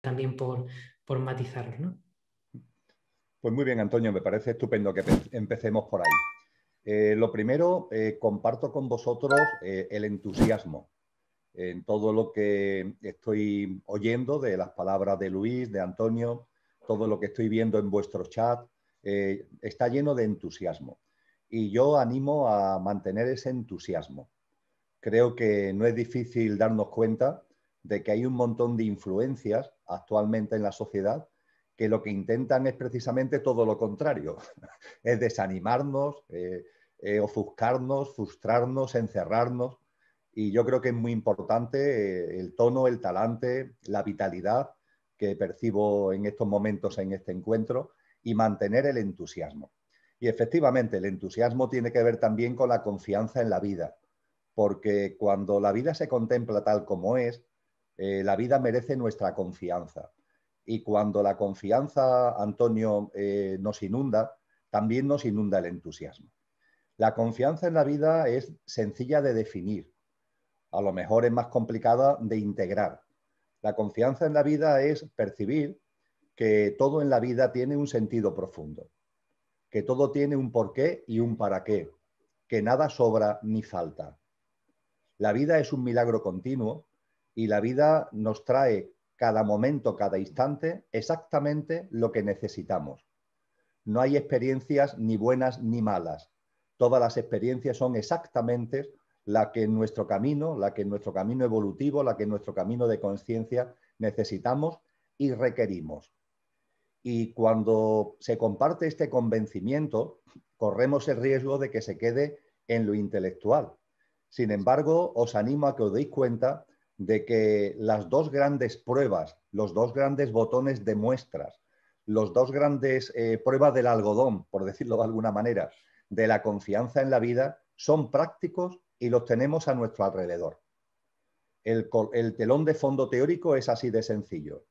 también por matizarlos, ¿no? Pues muy bien, Antonio, me parece estupendo que empecemos por ahí. Lo primero, comparto con vosotros el entusiasmo en todo lo que estoy oyendo de las palabras de Luis, de Antonio, todo lo que estoy viendo en vuestro chat, está lleno de entusiasmo. Y yo animo a mantener ese entusiasmo. Creo que no es difícil darnos cuenta de que hay un montón de influencias actualmente en la sociedad que lo que intentan es precisamente todo lo contrario, es desanimarnos, ofuscarnos, frustrarnos, encerrarnos. Y yo creo que es muy importante el tono, el talante, la vitalidad que percibo en estos momentos en este encuentro y mantener el entusiasmo. Y efectivamente, el entusiasmo tiene que ver también con la confianza en la vida, porque cuando la vida se contempla tal como es, la vida merece nuestra confianza. Y cuando la confianza, Antonio, nos inunda, también nos inunda el entusiasmo. La confianza en la vida es sencilla de definir, a lo mejor es más complicada de integrar. La confianza en la vida es percibir que todo en la vida tiene un sentido profundo, que todo tiene un porqué y un para qué, que nada sobra ni falta. La vida es un milagro continuo y la vida nos trae cada momento, cada instante, exactamente lo que necesitamos. No hay experiencias ni buenas ni malas. Todas las experiencias son exactamente la que en nuestro camino, la que en nuestro camino evolutivo, la que en nuestro camino de conciencia necesitamos y requerimos. Y cuando se comparte este convencimiento, corremos el riesgo de que se quede en lo intelectual. Sin embargo, os animo a que os deis cuenta de que las dos grandes pruebas, los dos grandes botones de muestras, los dos grandes pruebas del algodón, por decirlo de alguna manera, de la confianza en la vida, son prácticos y los tenemos a nuestro alrededor. El telón de fondo teórico es así de sencillo.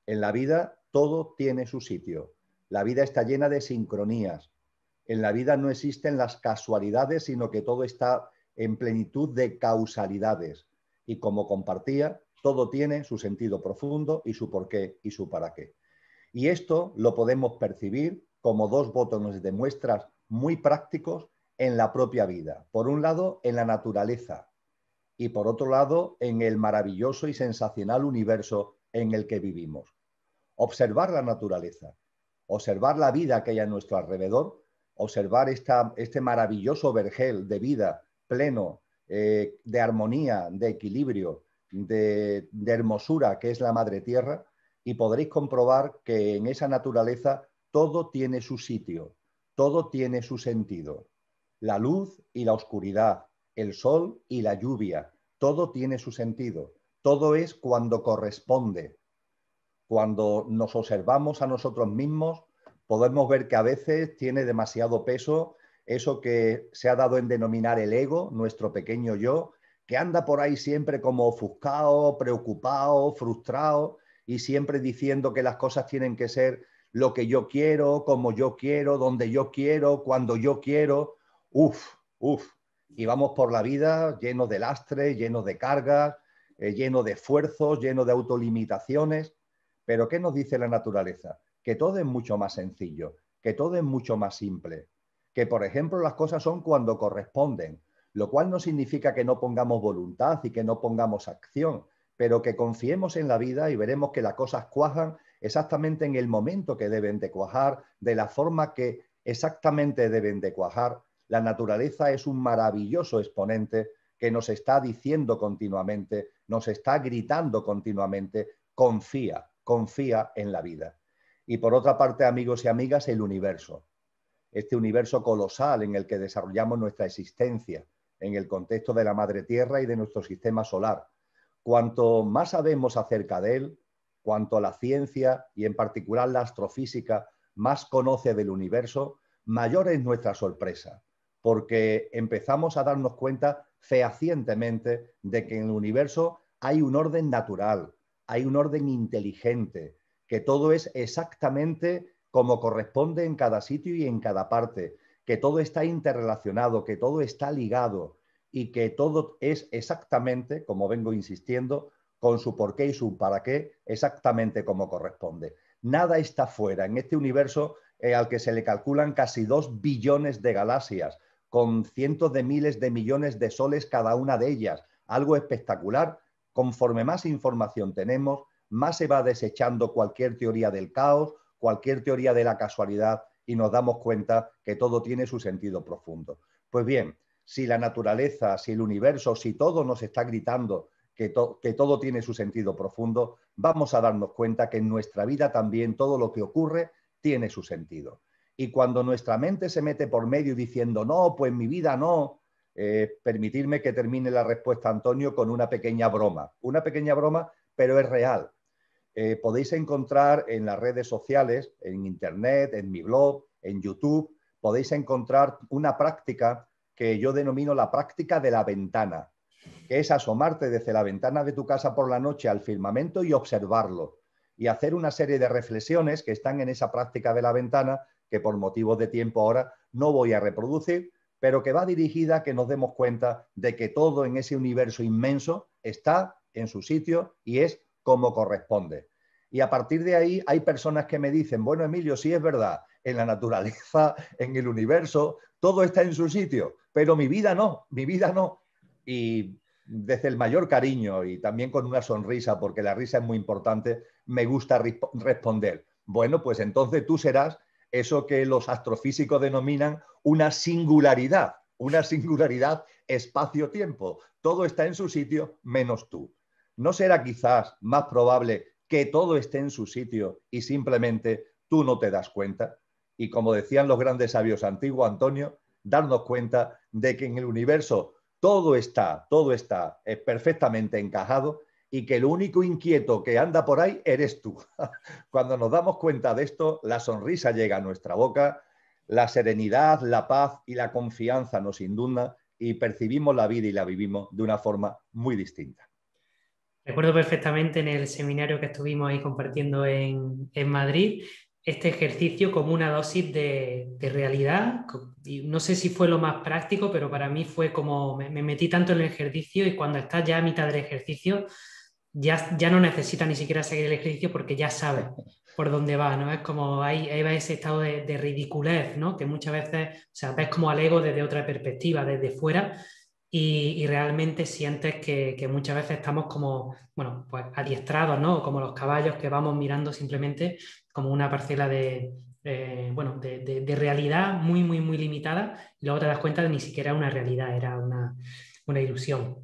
En la vida todo tiene su sitio. La vida está llena de sincronías. En la vida no existen las casualidades, sino que todo está en plenitud de causalidades. Y como compartía, todo tiene su sentido profundo y su porqué y su para qué. Y esto lo podemos percibir como dos botones de muestras muy prácticos en la propia vida. Por un lado, en la naturaleza y por otro lado, en el maravilloso y sensacional universo en el que vivimos. Observar la naturaleza, observar la vida que hay a nuestro alrededor, observar este maravilloso vergel de vida pleno, de armonía, de equilibrio, de hermosura que es la Madre Tierra, y podréis comprobar que en esa naturaleza todo tiene su sitio, todo tiene su sentido. La luz y la oscuridad, el sol y la lluvia, todo tiene su sentido. Todo es cuando corresponde. Cuando nos observamos a nosotros mismos, podemos ver que a veces tiene demasiado peso eso que se ha dado en denominar el ego, nuestro pequeño yo, que anda por ahí siempre como ofuscado, preocupado, frustrado y siempre diciendo que las cosas tienen que ser lo que yo quiero, como yo quiero, donde yo quiero, cuando yo quiero. Uf, uf. Y vamos por la vida lleno de lastre, lleno de cargas, lleno de esfuerzos, lleno de autolimitaciones. Pero ¿qué nos dice la naturaleza? Que todo es mucho más sencillo, que todo es mucho más simple, que por ejemplo las cosas son cuando corresponden, lo cual no significa que no pongamos voluntad y que no pongamos acción, pero que confiemos en la vida y veremos que las cosas cuajan exactamente en el momento que deben de cuajar, de la forma que exactamente deben de cuajar. La naturaleza es un maravilloso exponente que nos está diciendo continuamente, nos está gritando continuamente, confía, confía en la vida. Y por otra parte, amigos y amigas, el universo. Este universo colosal en el que desarrollamos nuestra existencia, en el contexto de la Madre Tierra y de nuestro sistema solar. Cuanto más sabemos acerca de él, cuanto la ciencia y en particular la astrofísica más conoce del universo, mayor es nuestra sorpresa, porque empezamos a darnos cuenta fehacientemente de que en el universo hay un orden natural, hay un orden inteligente, que todo es exactamente como corresponde en cada sitio y en cada parte, que todo está interrelacionado, que todo está ligado y que todo es exactamente, como vengo insistiendo, con su porqué y su para qué, exactamente como corresponde. Nada está fuera en este universo al que se le calculan casi 2 billones de galaxias, con cientos de miles de millones de soles cada una de ellas. Algo espectacular. Conforme más información tenemos, más se va desechando cualquier teoría del caos, cualquier teoría de la casualidad, y nos damos cuenta que todo tiene su sentido profundo. Pues bien, si la naturaleza, si el universo, si todo nos está gritando que todo tiene su sentido profundo, vamos a darnos cuenta que en nuestra vida también todo lo que ocurre tiene su sentido. Y cuando nuestra mente se mete por medio diciendo, no, pues mi vida no, permitirme que termine la respuesta, Antonio, con una pequeña broma. Una pequeña broma, pero es real. Podéis encontrar en las redes sociales, en Internet, en mi blog, en YouTube, podéis encontrar una práctica que yo denomino la práctica de la ventana, que es asomarte desde la ventana de tu casa por la noche al firmamento y observarlo, y hacer una serie de reflexiones que están en esa práctica de la ventana, que por motivos de tiempo ahora no voy a reproducir, pero que va dirigida a que nos demos cuenta de que todo en ese universo inmenso está en su sitio y es como corresponde. Y a partir de ahí hay personas que me dicen, bueno, Emilio, sí es verdad, en la naturaleza, en el universo, todo está en su sitio, pero mi vida no, mi vida no. Y desde el mayor cariño y también con una sonrisa, porque la risa es muy importante, me gusta responder, bueno, pues entonces tú serás eso que los astrofísicos denominan una singularidad espacio-tiempo. Todo está en su sitio menos tú. ¿No será quizás más probable que todo esté en su sitio y simplemente tú no te das cuenta? Y como decían los grandes sabios antiguos, Antonio, darnos cuenta de que en el universo todo está perfectamente encajado y que el único inquieto que anda por ahí eres tú. Cuando nos damos cuenta de esto, la sonrisa llega a nuestra boca, la serenidad, la paz y la confianza nos inundan y percibimos la vida y la vivimos de una forma muy distinta. Recuerdo perfectamente en el seminario que estuvimos ahí compartiendo en Madrid, este ejercicio como una dosis de realidad. Y no sé si fue lo más práctico, pero para mí fue como me metí tanto en el ejercicio y cuando estás ya a mitad del ejercicio, ya no necesitas ni siquiera seguir el ejercicio porque ya sabes por dónde va, ¿no? Es como ahí va ese estado de ridiculez, ¿no? Que muchas veces, o sea, ves como al ego desde otra perspectiva, desde fuera, y realmente sientes que muchas veces estamos como, bueno, pues adiestrados, ¿no? Como los caballos que vamos mirando simplemente como una parcela bueno, de realidad muy, muy, muy limitada, y luego te das cuenta de que ni siquiera era una realidad, era una ilusión.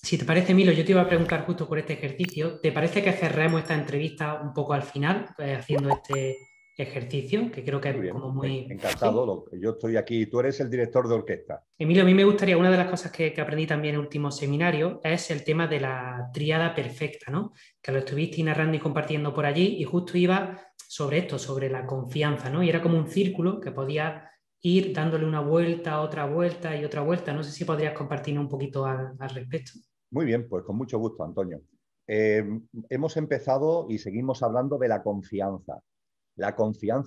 Si te parece, Milo, yo te iba a preguntar justo por este ejercicio. ¿Te parece que cerremos esta entrevista un poco al final, haciendo este ejercicio, que creo que Muy es bien, como muy... ¿Sí? encantado. Yo estoy aquí, tú eres el director de orquesta. Emilio, a mí me gustaría, una de las cosas que aprendí también en el último seminario es el tema de la tríada perfecta, ¿no? Que lo estuviste narrando y compartiendo por allí, y justo iba sobre esto, sobre la confianza, ¿no? Y era como un círculo que podía ir dándole una vuelta, otra vuelta y otra vuelta. No sé si podrías compartirnos un poquito al respecto. Muy bien, pues con mucho gusto, Antonio. Eh, Hemos empezado y seguimos hablando de la confianza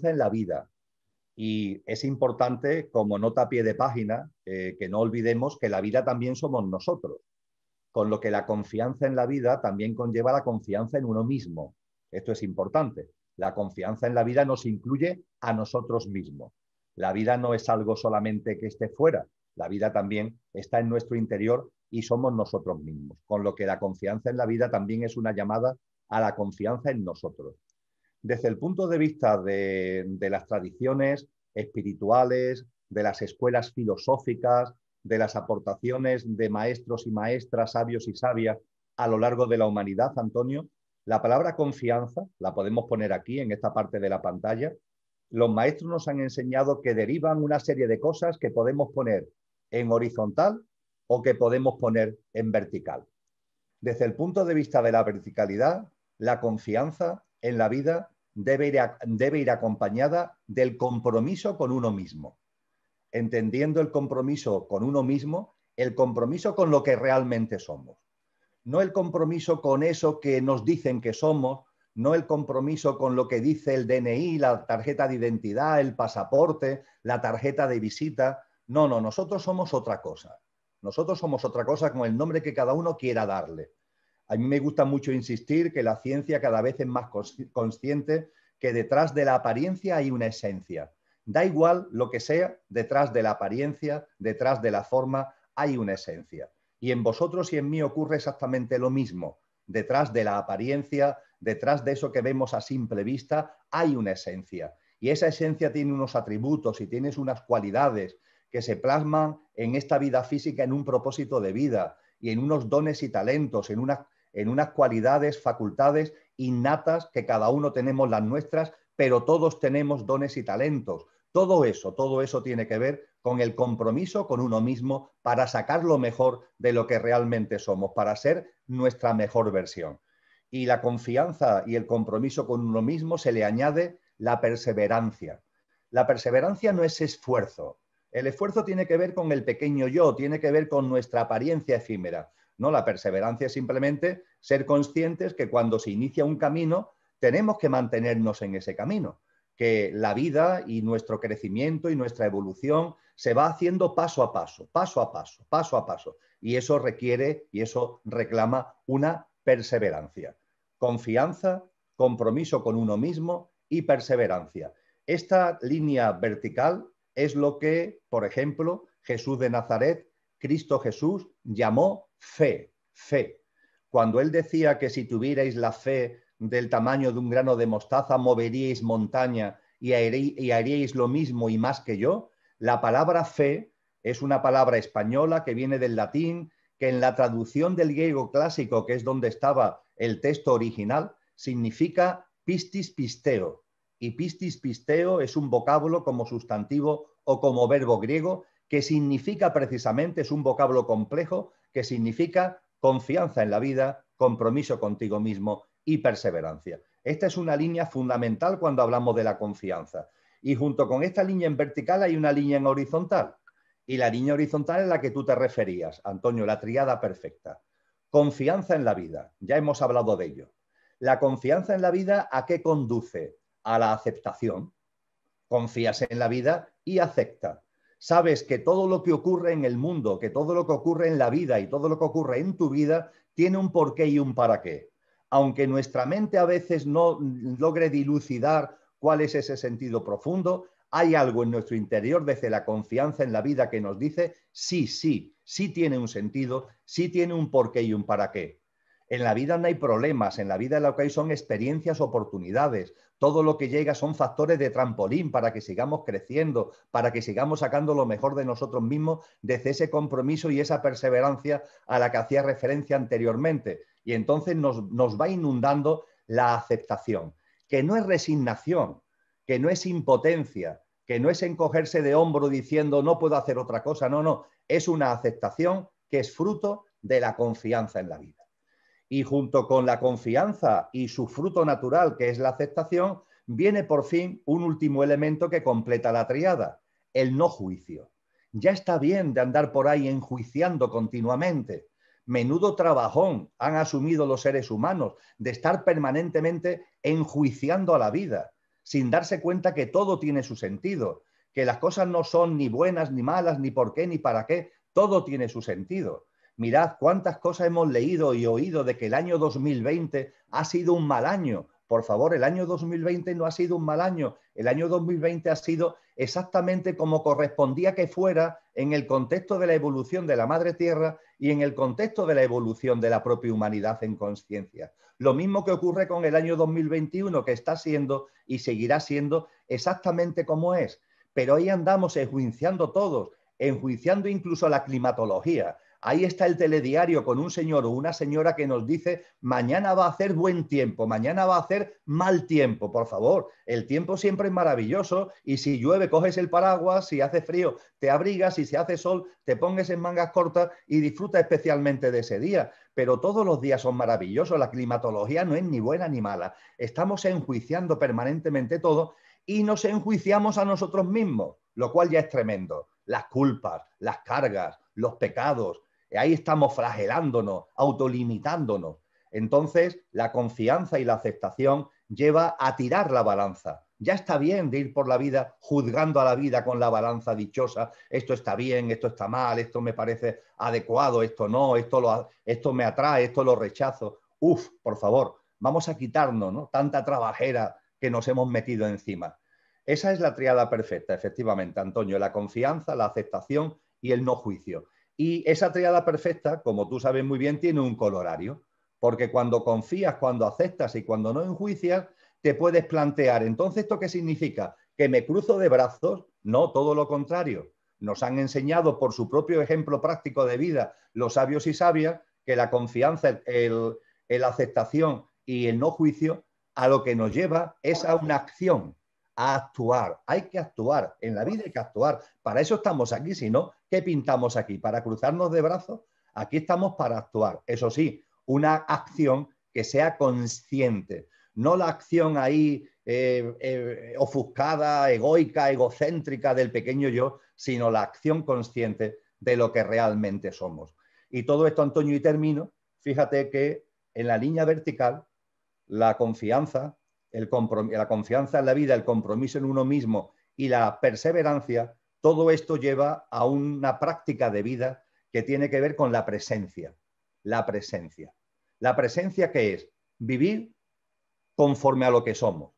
en la vida. Y es importante, como nota a pie de página, que no olvidemos que la vida también somos nosotros, con lo que la confianza en la vida también conlleva la confianza en uno mismo. Esto es importante. La confianza en la vida nos incluye a nosotros mismos. La vida no es algo solamente que esté fuera, la vida también está en nuestro interior y somos nosotros mismos, con lo que la confianza en la vida también es una llamada a la confianza en nosotros. Desde el punto de vista de las tradiciones espirituales, de las escuelas filosóficas, de las aportaciones de maestros y maestras, sabios y sabias a lo largo de la humanidad, Antonio, la palabra confianza, la podemos poner aquí en esta parte de la pantalla, los maestros nos han enseñado que derivan una serie de cosas que podemos poner en horizontal o que podemos poner en vertical. Desde el punto de vista de la verticalidad, la confianza en la vida debe ir acompañada del compromiso con uno mismo. Entendiendo el compromiso con uno mismo, el compromiso con lo que realmente somos. No el compromiso con eso que nos dicen que somos, no el compromiso con lo que dice el DNI, la tarjeta de identidad, el pasaporte, la tarjeta de visita. No, nosotros somos otra cosa. Nosotros somos otra cosa con el nombre que cada uno quiera darle. A mí me gusta mucho insistir que la ciencia cada vez es más consciente que detrás de la apariencia hay una esencia. Da igual lo que sea, detrás de la apariencia, detrás de la forma, hay una esencia. Y en vosotros y en mí ocurre exactamente lo mismo. Detrás de la apariencia, detrás de eso que vemos a simple vista, hay una esencia. Y esa esencia tiene unos atributos y tiene unas cualidades que se plasman en esta vida física en un propósito de vida y en unos dones y talentos, en unas cualidades, facultades innatas que cada uno tenemos las nuestras, pero todos tenemos dones y talentos. Todo eso tiene que ver con el compromiso con uno mismo para sacar lo mejor de lo que realmente somos, para ser nuestra mejor versión. Y la confianza y el compromiso con uno mismo se le añade la perseverancia. La perseverancia no es esfuerzo. El esfuerzo tiene que ver con el pequeño yo, tiene que ver con nuestra apariencia efímera. No, la perseverancia es simplemente ser conscientes que cuando se inicia un camino tenemos que mantenernos en ese camino, que la vida y nuestro crecimiento y nuestra evolución se va haciendo paso a paso, paso a paso, paso a paso. Y eso requiere y eso reclama una perseverancia. Confianza, compromiso con uno mismo y perseverancia. Esta línea vertical es lo que, por ejemplo, Jesús de Nazaret, Cristo Jesús, llamó fe, fe. Cuando él decía que si tuvierais la fe del tamaño de un grano de mostaza, moveríais montaña y haríais lo mismo y más que yo, la palabra fe es una palabra española que viene del latín, que en la traducción del griego clásico, que es donde estaba el texto original, significa pistis pisteo. Y pistis pisteo es un vocablo como sustantivo o como verbo griego que significa precisamente, es un vocablo complejo que significa confianza en la vida, compromiso contigo mismo y perseverancia. Esta es una línea fundamental cuando hablamos de la confianza. Y junto con esta línea en vertical hay una línea en horizontal. Y la línea horizontal es la que tú te referías, Antonio, la tríada perfecta. Confianza en la vida, ya hemos hablado de ello. La confianza en la vida, ¿a qué conduce? A la aceptación. Confías en la vida y acepta. Sabes que todo lo que ocurre en el mundo, que todo lo que ocurre en la vida y todo lo que ocurre en tu vida tiene un porqué y un para qué. Aunque nuestra mente a veces no logre dilucidar cuál es ese sentido profundo, hay algo en nuestro interior desde la confianza en la vida que nos dice sí, sí, sí tiene un sentido, sí tiene un porqué y un para qué. En la vida no hay problemas, en la vida lo que hay son experiencias, oportunidades. Todo lo que llega son factores de trampolín para que sigamos creciendo, para que sigamos sacando lo mejor de nosotros mismos desde ese compromiso y esa perseverancia a la que hacía referencia anteriormente. Y entonces nos va inundando la aceptación, que no es resignación, que no es impotencia, que no es encogerse de hombro diciendo no puedo hacer otra cosa, no, no, es una aceptación que es fruto de la confianza en la vida. Y junto con la confianza y su fruto natural, que es la aceptación, viene por fin un último elemento que completa la tríada, el no juicio. Ya está bien de andar por ahí enjuiciando continuamente. Menudo trabajón han asumido los seres humanos de estar permanentemente enjuiciando a la vida, sin darse cuenta que todo tiene su sentido, que las cosas no son ni buenas, ni malas, ni por qué, ni para qué, todo tiene su sentido. Mirad cuántas cosas hemos leído y oído de que el año 2020 ha sido un mal año. Por favor, el año 2020 no ha sido un mal año. El año 2020 ha sido exactamente como correspondía que fuera en el contexto de la evolución de la Madre Tierra y en el contexto de la evolución de la propia humanidad en conciencia. Lo mismo que ocurre con el año 2021, que está siendo y seguirá siendo exactamente como es. Pero ahí andamos enjuiciando todos, enjuiciando incluso la climatología. Ahí está el telediario con un señor o una señora que nos dice mañana va a hacer buen tiempo, mañana va a hacer mal tiempo. Por favor, el tiempo siempre es maravilloso y si llueve coges el paraguas, si hace frío te abrigas y si hace sol te pongas en mangas cortas y disfruta especialmente de ese día. Pero todos los días son maravillosos, la climatología no es ni buena ni mala. Estamos enjuiciando permanentemente todo y nos enjuiciamos a nosotros mismos, lo cual ya es tremendo. Las culpas, las cargas, los pecados. Ahí estamos flagelándonos, autolimitándonos. Entonces, la confianza y la aceptación lleva a tirar la balanza. Ya está bien de ir por la vida juzgando a la vida con la balanza dichosa. Esto está bien, esto está mal, esto me parece adecuado, esto no, esto me atrae, esto lo rechazo. Uf, por favor, vamos a quitarnos, ¿no?, tanta trabajera que nos hemos metido encima. Esa es la tríada perfecta, efectivamente, Antonio, la confianza, la aceptación y el no juicio. Y esa tríada perfecta, como tú sabes muy bien, tiene un colorario, porque cuando confías, cuando aceptas y cuando no enjuicias, te puedes plantear, entonces, ¿esto qué significa? ¿Que me cruzo de brazos? No, todo lo contrario. Nos han enseñado por su propio ejemplo práctico de vida los sabios y sabias que la confianza, la aceptación y el no juicio a lo que nos lleva es a una acción, a actuar. Hay que actuar. En la vida hay que actuar. Para eso estamos aquí. Si no, ¿qué pintamos aquí? ¿Para cruzarnos de brazos? Aquí estamos para actuar. Eso sí, una acción que sea consciente. No la acción ahí ofuscada, egoica, egocéntrica del pequeño yo, sino la acción consciente de lo que realmente somos. Y todo esto, Antonio, y termino, fíjate que en la línea vertical, la confianza, la confianza en la vida, el compromiso en uno mismo y la perseverancia, todo esto lleva a una práctica de vida que tiene que ver con la presencia. La presencia. La presencia, ¿qué es? Vivir conforme a lo que somos.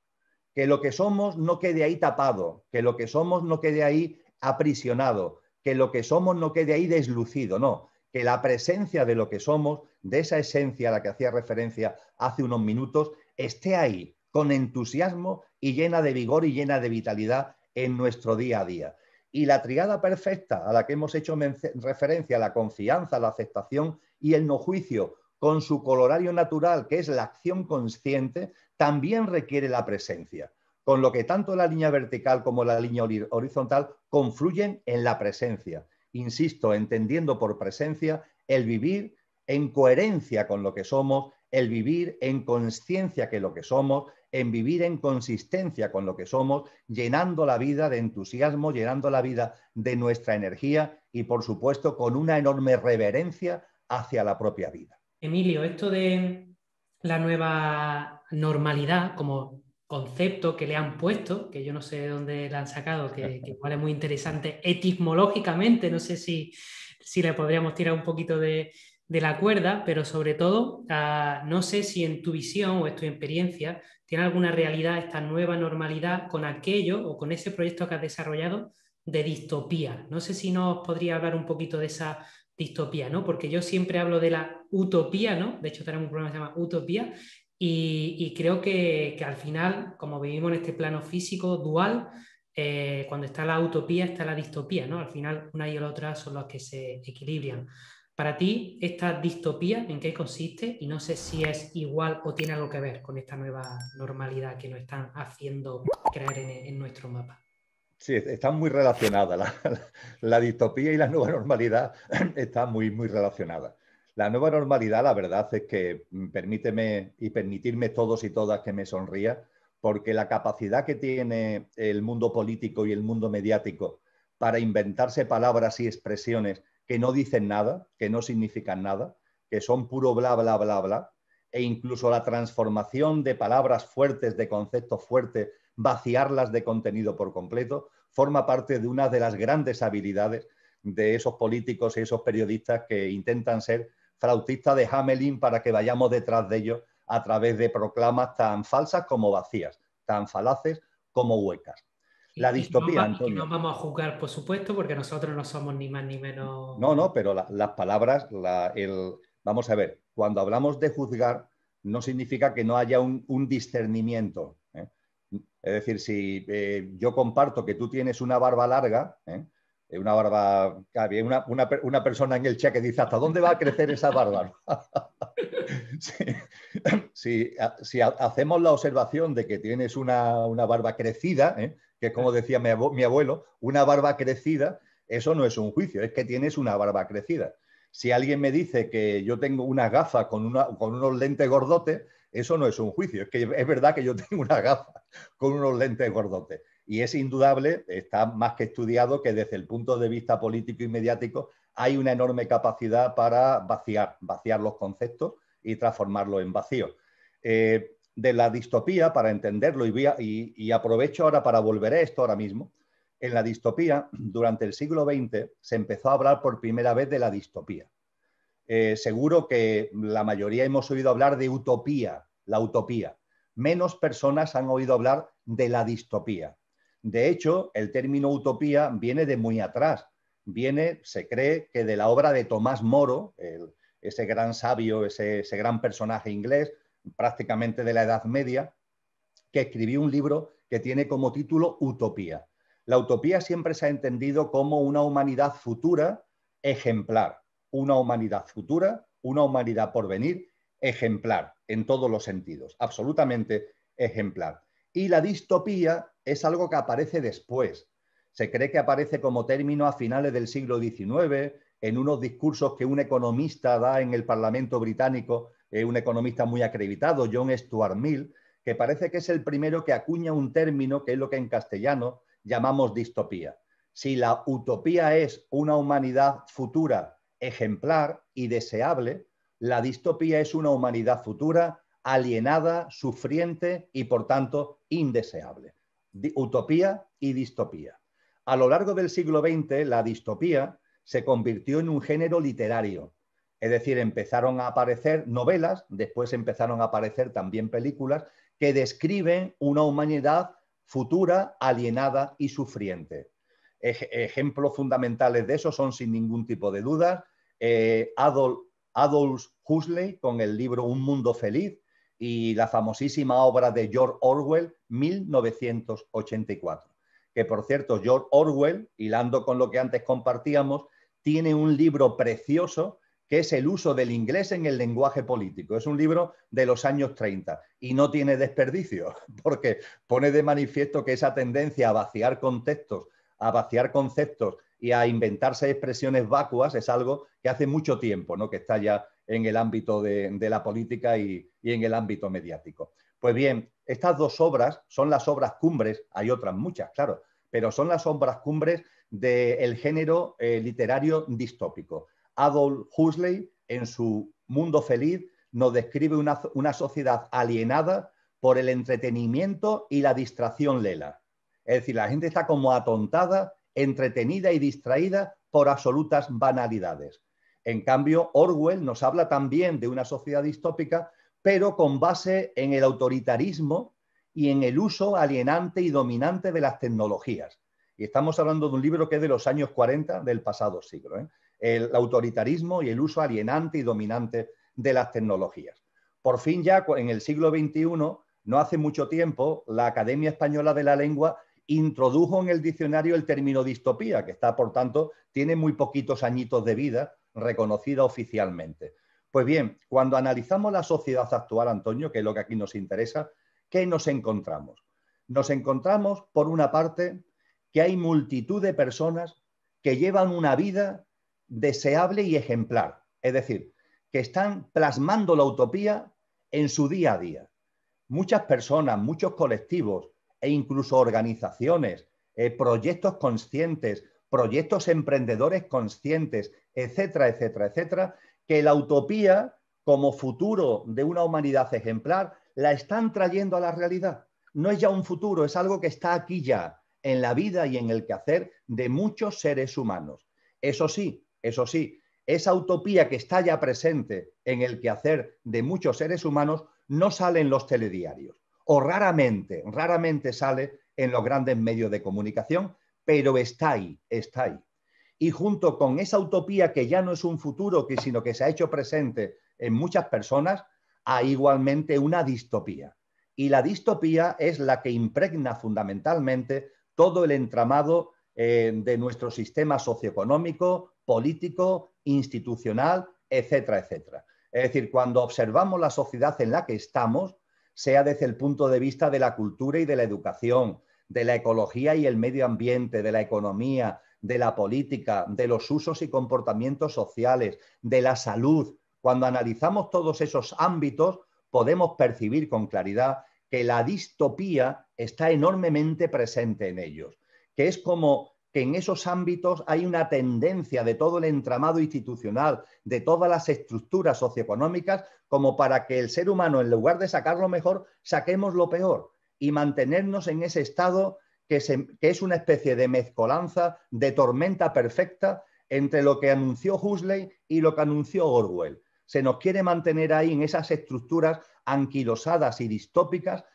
Que lo que somos no quede ahí tapado, que lo que somos no quede ahí aprisionado, que lo que somos no quede ahí deslucido, no. Que la presencia de lo que somos, de esa esencia a la que hacía referencia hace unos minutos, esté ahí con entusiasmo y llena de vigor y llena de vitalidad en nuestro día a día. Y la tríada perfecta a la que hemos hecho referencia, la confianza, la aceptación y el no juicio, con su colorario natural, que es la acción consciente, también requiere la presencia. Con lo que tanto la línea vertical como la línea horizontal confluyen en la presencia. Insisto, entendiendo por presencia el vivir en coherencia con lo que somos, el vivir en conciencia que lo que somos, en vivir en consistencia con lo que somos, llenando la vida de entusiasmo, llenando la vida de nuestra energía y, por supuesto, con una enorme reverencia hacia la propia vida. Emilio, esto de la nueva normalidad como concepto que le han puesto, que yo no sé de dónde la han sacado, que igual es muy interesante etimológicamente, no sé si le podríamos tirar un poquito de la cuerda, pero sobre todo, no sé si en tu visión o en tu experiencia tiene alguna realidad esta nueva normalidad con aquello o con ese proyecto que has desarrollado de distopía. No sé si nos podría hablar un poquito de esa distopía, ¿no? Porque yo siempre hablo de la utopía, ¿no? De hecho, tenemos un programa que se llama Utopía y creo que al final, como vivimos en este plano físico dual, cuando está la utopía está la distopía, ¿no? Al final, una y la otra son las que se equilibran. Para ti, ¿esta distopía en qué consiste? Y no sé si es igual o tiene algo que ver con esta nueva normalidad que nos están haciendo crear en nuestro mapa. Sí, están muy relacionadas. La distopía y la nueva normalidad están muy, muy relacionadas. La nueva normalidad, la verdad es que permíteme y permitirme todos y todas que me sonría, porque la capacidad que tiene el mundo político y el mundo mediático para inventarse palabras y expresiones que no dicen nada, que no significan nada, que son puro bla, bla, bla, bla, e incluso la transformación de palabras fuertes, de conceptos fuertes, vaciarlas de contenido por completo, forma parte de una de las grandes habilidades de esos políticos y esos periodistas que intentan ser flautistas de Hamelin para que vayamos detrás de ellos a través de proclamas tan falsas como vacías, tan falaces como huecas. La distopía, Que no Antonio. vamos a juzgar, por supuesto, porque nosotros no somos ni más ni No, menos. no, pero las palabras, vamos a ver, cuando hablamos de juzgar, no significa que no haya un discernimiento. Es decir, si yo comparto que tú tienes una barba larga, una barba, había una persona en el chat que dice, ¿hasta dónde va a crecer esa barba? Si hacemos la observación de que tienes una barba crecida, que es como decía mi abuelo, una barba crecida, eso no es un juicio, es que tienes una barba crecida. Si alguien me dice que yo tengo una gafa con unos lentes gordotes, eso no es un juicio, es que es verdad que yo tengo una gafa con unos lentes gordotes. Y es indudable, está más que estudiado, que desde el punto de vista político y mediático hay una enorme capacidad para vaciar los conceptos y transformarlos en vacío. de la distopía, para entenderlo, y aprovecho ahora para volver a esto ahora mismo. En la distopía, durante el siglo XX, se empezó a hablar por primera vez de la distopía. Seguro que la mayoría hemos oído hablar de utopía, la utopía. Menos personas han oído hablar de la distopía. De hecho, el término utopía viene de muy atrás. Se cree que de la obra de Tomás Moro, ese gran sabio, ese gran personaje inglés, prácticamente de la Edad Media, que escribió un libro que tiene como título Utopía. La utopía siempre se ha entendido como una humanidad futura ejemplar, una humanidad futura, una humanidad por venir ejemplar en todos los sentidos, absolutamente ejemplar. Y la distopía es algo que aparece después. Se cree que aparece como término a finales del siglo XIX, en unos discursos que un economista da en el Parlamento británico, un economista muy acreditado, John Stuart Mill, que parece que es el primero que acuña un término que es lo que en castellano llamamos distopía. Si la utopía es una humanidad futura ejemplar y deseable, la distopía es una humanidad futura alienada, sufriente y, por tanto, indeseable. Utopía y distopía. A lo largo del siglo XX, la distopía se convirtió en un género literario. Es decir, empezaron a aparecer novelas, después empezaron a aparecer también películas que describen una humanidad futura, alienada y sufriente. Ejemplos fundamentales de eso son, sin ningún tipo de duda, Aldous Huxley con el libro Un mundo feliz y la famosísima obra de George Orwell, 1984. Que, por cierto, George Orwell, hilando con lo que antes compartíamos, tiene un libro precioso que es El uso del inglés en el lenguaje político. Es un libro de los años 30 y no tiene desperdicio, porque pone de manifiesto que esa tendencia a vaciar contextos, a vaciar conceptos y a inventarse expresiones vacuas es algo que hace mucho tiempo, ¿no?, que está ya en el ámbito de la política y en el ámbito mediático. Pues bien, estas dos obras son las obras cumbres, hay otras muchas, claro, pero son las obras cumbres del género literario distópico. Aldous Huxley, en su Mundo Feliz, nos describe una sociedad alienada por el entretenimiento y la distracción lela. Es decir, la gente está como atontada, entretenida y distraída por absolutas banalidades. En cambio, Orwell nos habla también de una sociedad distópica, pero con base en el autoritarismo y en el uso alienante y dominante de las tecnologías. Y estamos hablando de un libro que es de los años 40 del pasado siglo, ¿eh? El autoritarismo y el uso alienante y dominante de las tecnologías. Por fin ya en el siglo XXI, no hace mucho tiempo, la Academia Española de la Lengua introdujo en el diccionario el término distopía, que está, por tanto, tiene muy poquitos añitos de vida reconocida oficialmente. Pues bien, cuando analizamos la sociedad actual, Antonio, que es lo que aquí nos interesa, ¿qué nos encontramos? Nos encontramos, por una parte, que hay multitud de personas que llevan una vida deseable y ejemplar, es decir, que están plasmando la utopía en su día a día. Muchas personas, muchos colectivos e incluso organizaciones, proyectos conscientes, proyectos emprendedores conscientes, etcétera, etcétera, etcétera, que la utopía como futuro de una humanidad ejemplar la están trayendo a la realidad. No es ya un futuro, es algo que está aquí ya, en la vida y en el quehacer de muchos seres humanos. Eso sí, esa utopía que está ya presente en el quehacer de muchos seres humanos no sale en los telediarios o raramente sale en los grandes medios de comunicación, pero está ahí, está ahí. Y junto con esa utopía que ya no es un futuro, sino que se ha hecho presente en muchas personas, hay igualmente una distopía. Y la distopía es la que impregna fundamentalmente todo el entramado de nuestro sistema socioeconómico, político, institucional, etcétera, etcétera. Es decir, cuando observamos la sociedad en la que estamos, sea desde el punto de vista de la cultura y de la educación, de la ecología y el medio ambiente, de la economía, de la política, de los usos y comportamientos sociales, de la salud, cuando analizamos todos esos ámbitos, podemos percibir con claridad que la distopía está enormemente presente en ellos, que es como que en esos ámbitos hay una tendencia de todo el entramado institucional, de todas las estructuras socioeconómicas, como para que el ser humano, en lugar de sacar lo mejor, saquemos lo peor y mantenernos en ese estado que es una especie de mezcolanza, de tormenta perfecta entre lo que anunció Huxley y lo que anunció Orwell. Se nos quiere mantener ahí en esas estructuras anquilosadas y distópicas,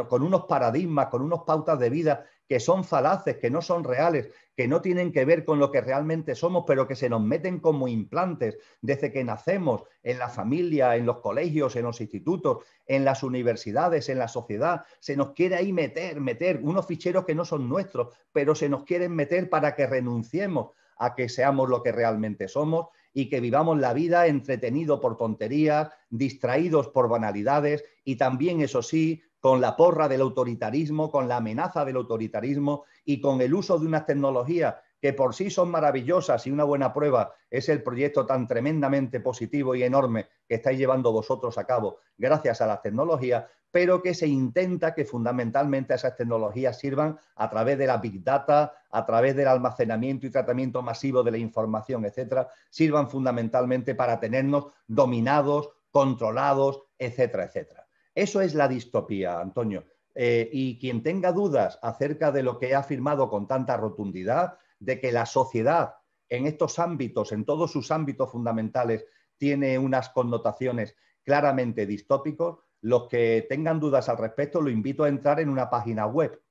con unos paradigmas, con unas pautas de vida que son falaces, que no son reales, que no tienen que ver con lo que realmente somos, pero que se nos meten como implantes desde que nacemos, en la familia, en los colegios, en los institutos, en las universidades, en la sociedad. Se nos quiere ahí meter unos ficheros que no son nuestros, pero se nos quieren meter para que renunciemos a que seamos lo que realmente somos y que vivamos la vida entretenidos por tonterías, distraídos por banalidades y también, eso sí, con la porra del autoritarismo, con la amenaza del autoritarismo y con el uso de unas tecnologías que por sí son maravillosas, y una buena prueba es el proyecto tan tremendamente positivo y enorme que estáis llevando vosotros a cabo gracias a las tecnologías, pero que se intenta que fundamentalmente esas tecnologías sirvan a través de la Big Data, a través del almacenamiento y tratamiento masivo de la información, etcétera, sirvan fundamentalmente para tenernos dominados, controlados, etcétera, etcétera. Eso es la distopía, Antonio. Y quien tenga dudas acerca de lo que he afirmado con tanta rotundidad, de que la sociedad en estos ámbitos, en todos sus ámbitos fundamentales, tiene unas connotaciones claramente distópicos, los que tengan dudas al respecto, lo invito a entrar en una página web,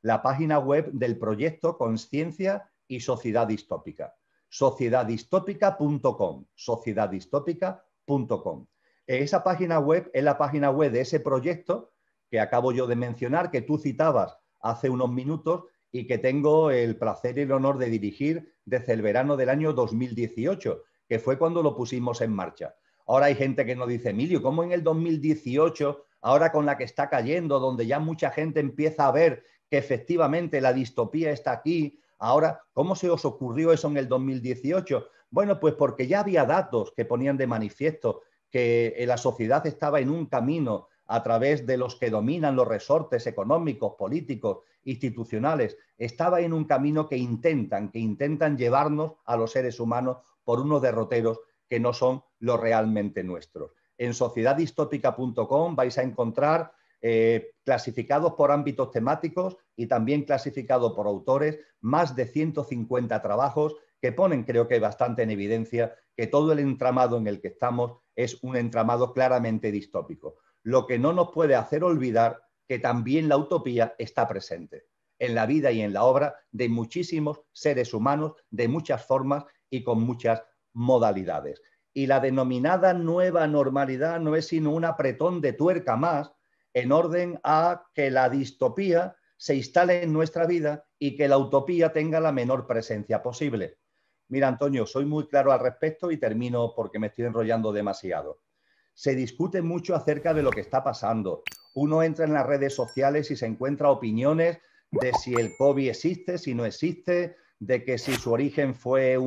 la página web del proyecto Consciencia y Sociedad Distópica, sociedaddistópica.com, sociedaddistópica.com. Esa página web es la página web de ese proyecto que acabo yo de mencionar, que tú citabas hace unos minutos y que tengo el placer y el honor de dirigir desde el verano del año 2018, que fue cuando lo pusimos en marcha. Ahora hay gente que nos dice, Emilio, ¿cómo en el 2018, ahora con la que está cayendo, donde ya mucha gente empieza a ver que efectivamente la distopía está aquí, ahora, ¿cómo se os ocurrió eso en el 2018? Bueno, pues porque ya había datos que ponían de manifiesto que la sociedad estaba en un camino a través de los que dominan los resortes económicos, políticos, institucionales, estaba en un camino que intentan llevarnos a los seres humanos por unos derroteros que no son los realmente nuestros. En sociedaddistópica.com vais a encontrar clasificados por ámbitos temáticos y también clasificados por autores, más de 150 trabajos que ponen, creo que bastante en evidencia, que todo el entramado en el que estamos es un entramado claramente distópico. Lo que no nos puede hacer olvidar que también la utopía está presente en la vida y en la obra de muchísimos seres humanos, de muchas formas y con muchas modalidades. Y la denominada nueva normalidad no es sino un apretón de tuerca más en orden a que la distopía se instale en nuestra vida y que la utopía tenga la menor presencia posible. Mira, Antonio, soy muy claro al respecto y termino porque me estoy enrollando demasiado. Se discute mucho acerca de lo que está pasando. Uno entra en las redes sociales y se encuentra opiniones de si el COVID existe, si no existe, de que si su origen fue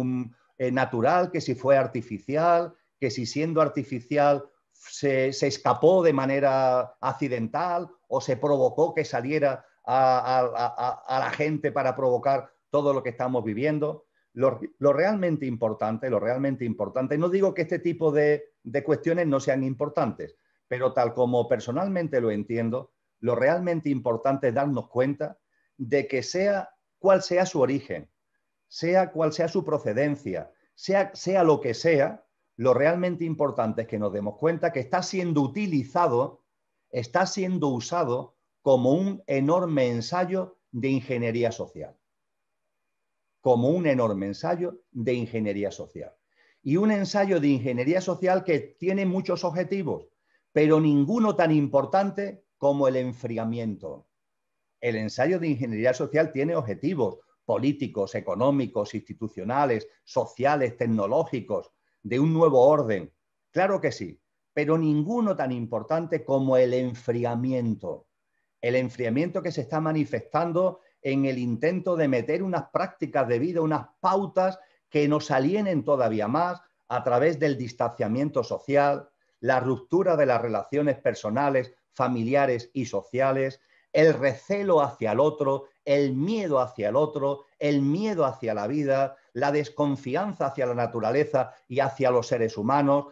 natural, que si fue artificial, que si siendo artificial se escapó de manera accidental o se provocó que saliera a la gente para provocar todo lo que estamos viviendo. Lo realmente importante, no digo que este tipo de cuestiones no sean importantes, pero tal como personalmente lo entiendo, lo realmente importante es darnos cuenta de que sea cual sea su origen, sea cual sea su procedencia, sea lo que sea, lo realmente importante es que nos demos cuenta que está siendo utilizado, está siendo usado como un enorme ensayo de ingeniería social. Como un enorme ensayo de ingeniería social. Y un ensayo de ingeniería social que tiene muchos objetivos, pero ninguno tan importante como el enfriamiento. El ensayo de ingeniería social tiene objetivos políticos, económicos, institucionales, sociales, tecnológicos, de un nuevo orden. Claro que sí, pero ninguno tan importante como el enfriamiento. El enfriamiento que se está manifestando en el intento de meter unas prácticas de vida, unas pautas que nos alienen todavía más a través del distanciamiento social, la ruptura de las relaciones personales, familiares y sociales, el recelo hacia el otro, el miedo hacia el otro, el miedo hacia la vida, la desconfianza hacia la naturaleza y hacia los seres humanos,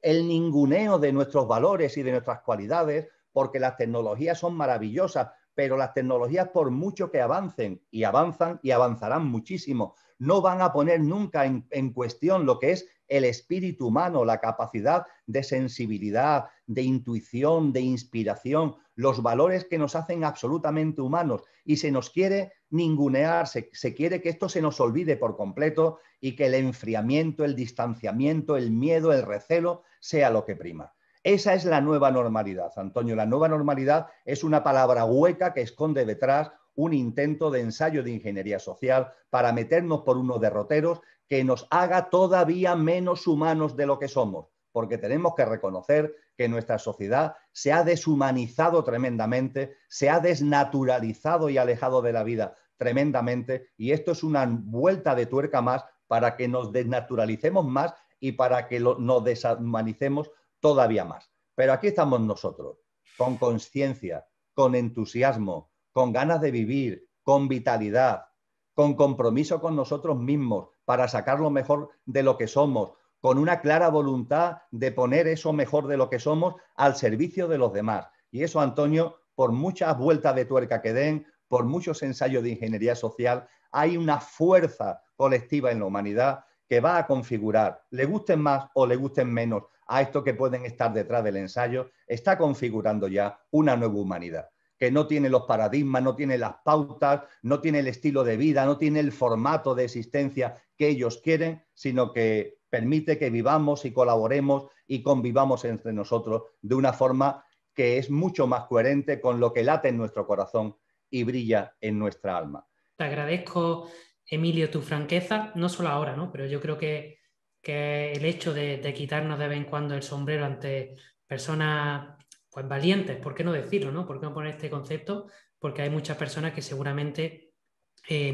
el ninguneo de nuestros valores y de nuestras cualidades, porque las tecnologías son maravillosas, pero las tecnologías, por mucho que avancen, y avanzan y avanzarán muchísimo, no van a poner nunca en cuestión lo que es el espíritu humano, la capacidad de sensibilidad, de intuición, de inspiración, los valores que nos hacen absolutamente humanos. Y se nos quiere ningunear, se quiere que esto se nos olvide por completo y que el enfriamiento, el distanciamiento, el miedo, el recelo sea lo que prima. Esa es la nueva normalidad, Antonio. La nueva normalidad es una palabra hueca que esconde detrás un intento de ensayo de ingeniería social para meternos por unos derroteros que nos haga todavía menos humanos de lo que somos, porque tenemos que reconocer que nuestra sociedad se ha deshumanizado tremendamente, se ha desnaturalizado y alejado de la vida tremendamente, y esto es una vuelta de tuerca más para que nos desnaturalicemos más y para que nos deshumanicemos todavía más. Pero aquí estamos nosotros, con conciencia, con entusiasmo, con ganas de vivir, con vitalidad, con compromiso con nosotros mismos para sacar lo mejor de lo que somos, con una clara voluntad de poner eso mejor de lo que somos al servicio de los demás. Y eso, Antonio, por muchas vueltas de tuerca que den, por muchos ensayos de ingeniería social, hay una fuerza colectiva en la humanidad que va a configurar, le gusten más o le gusten menos a estos que pueden estar detrás del ensayo, está configurando ya una nueva humanidad que no tiene los paradigmas, no tiene las pautas, no tiene el estilo de vida, no tiene el formato de existencia que ellos quieren, sino que permite que vivamos y colaboremos y convivamos entre nosotros de una forma que es mucho más coherente con lo que late en nuestro corazón y brilla en nuestra alma. Te agradezco, Emilio, tu franqueza, no solo ahora, ¿no? Pero yo creo que el hecho de quitarnos de vez en cuando el sombrero ante personas pues valientes, ¿por qué no decirlo, no? ¿Por qué no poner este concepto? Porque hay muchas personas que seguramente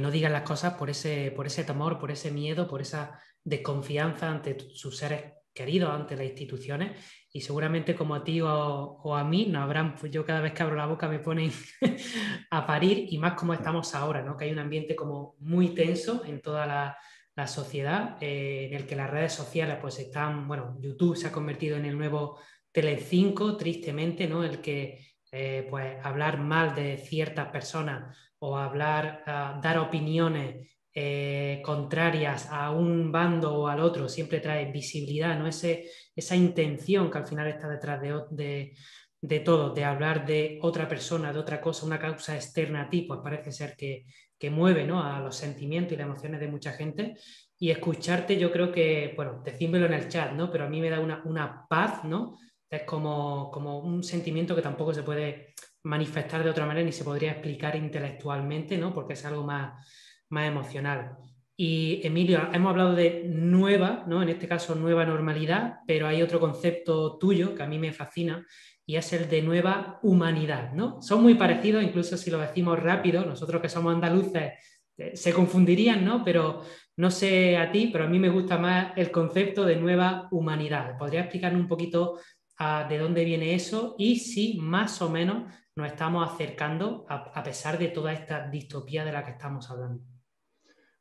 no digan las cosas por ese temor, por ese miedo, por esa desconfianza ante sus seres queridos, ante las instituciones, y seguramente como a ti o a mí nos habrán, pues yo cada vez que abro la boca me ponen a parir, y más como estamos ahora, ¿no? Que hay un ambiente como muy tenso en toda la sociedad, en el que las redes sociales pues están, bueno, YouTube se ha convertido en el nuevo Telecinco, tristemente, ¿no? El que pues hablar mal de ciertas personas o hablar, dar opiniones contrarias a un bando o al otro siempre trae visibilidad, ¿no? Esa intención que al final está detrás de todo, de hablar de otra persona, de otra cosa, una causa externa a ti, pues parece ser que mueve, ¿no? A los sentimientos y las emociones de mucha gente. Y escucharte, yo creo que, bueno, decímelo en el chat, ¿no? Pero a mí me da una paz, ¿no? Es como un sentimiento que tampoco se puede manifestar de otra manera ni se podría explicar intelectualmente, ¿no? Porque es algo más emocional. Y Emilio, hemos hablado de nueva, ¿no? En este caso nueva normalidad, pero hay otro concepto tuyo que a mí me fascina y es el de nueva humanidad, ¿no? Son muy parecidos, incluso si lo decimos rápido, nosotros que somos andaluces se confundirían, ¿no? Pero no sé a ti, pero a mí me gusta más el concepto de nueva humanidad. ¿Podría explicarnos un poquito de dónde viene eso y si más o menos nos estamos acercando a pesar de toda esta distopía de la que estamos hablando?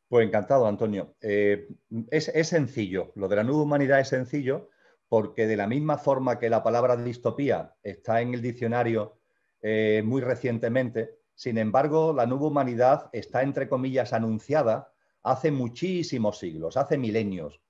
Pues encantado, Antonio. Es sencillo, lo de la nueva humanidad es sencillo porque de la misma forma que la palabra distopía está en el diccionario muy recientemente, sin embargo, la nueva humanidad está, entre comillas, anunciada hace muchísimos siglos, hace milenios.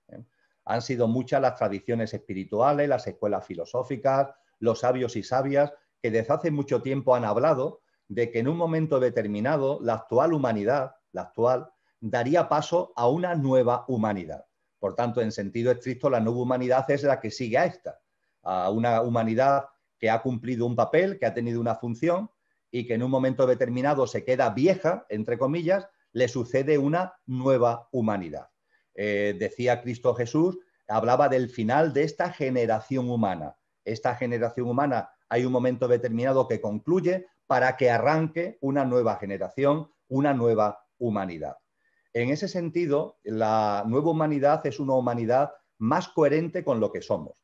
Han sido muchas las tradiciones espirituales, las escuelas filosóficas, los sabios y sabias que desde hace mucho tiempo han hablado de que en un momento determinado la actual humanidad, la actual, daría paso a una nueva humanidad. Por tanto, en sentido estricto, la nueva humanidad es la que sigue a esta, a una humanidad que ha cumplido un papel, que ha tenido una función y que en un momento determinado se queda vieja, entre comillas, le sucede una nueva humanidad. Decía Cristo Jesús, hablaba del final de esta generación humana. Esta generación humana hay un momento determinado que concluye para que arranque una nueva generación, una nueva humanidad. En ese sentido, la nueva humanidad es una humanidad más coherente con lo que somos.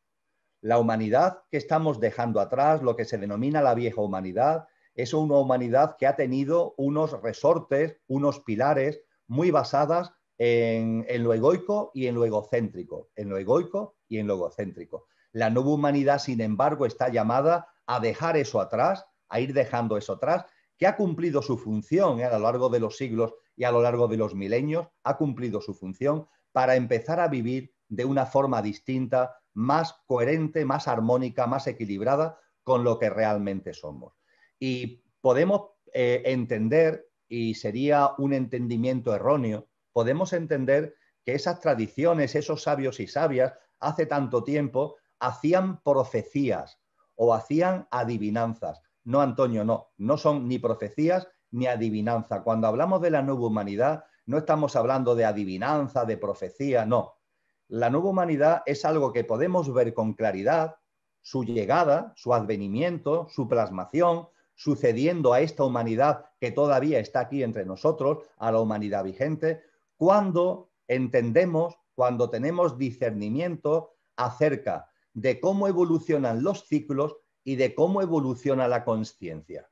La humanidad que estamos dejando atrás, lo que se denomina la vieja humanidad, es una humanidad que ha tenido unos resortes, unos pilares muy basadas en lo egoico y en lo egocéntrico, en lo egoico y en lo egocéntrico. La nueva humanidad, sin embargo, está llamada a dejar eso atrás, a ir dejando eso atrás, que ha cumplido su función a lo largo de los siglos y a lo largo de los milenios, ha cumplido su función para empezar a vivir de una forma distinta, más coherente, más armónica, más equilibrada con lo que realmente somos. Y podemos entender, y sería un entendimiento erróneo, podemos entender que esas tradiciones, esos sabios y sabias, hace tanto tiempo, hacían profecías o hacían adivinanzas. No, Antonio, no. No son ni profecías ni adivinanza. Cuando hablamos de la nueva humanidad, no estamos hablando de adivinanza, de profecía, no. La nueva humanidad es algo que podemos ver con claridad, su llegada, su advenimiento, su plasmación, sucediendo a esta humanidad que todavía está aquí entre nosotros, a la humanidad vigente, cuando entendemos, cuando tenemos discernimiento acerca de cómo evolucionan los ciclos y de cómo evoluciona la consciencia.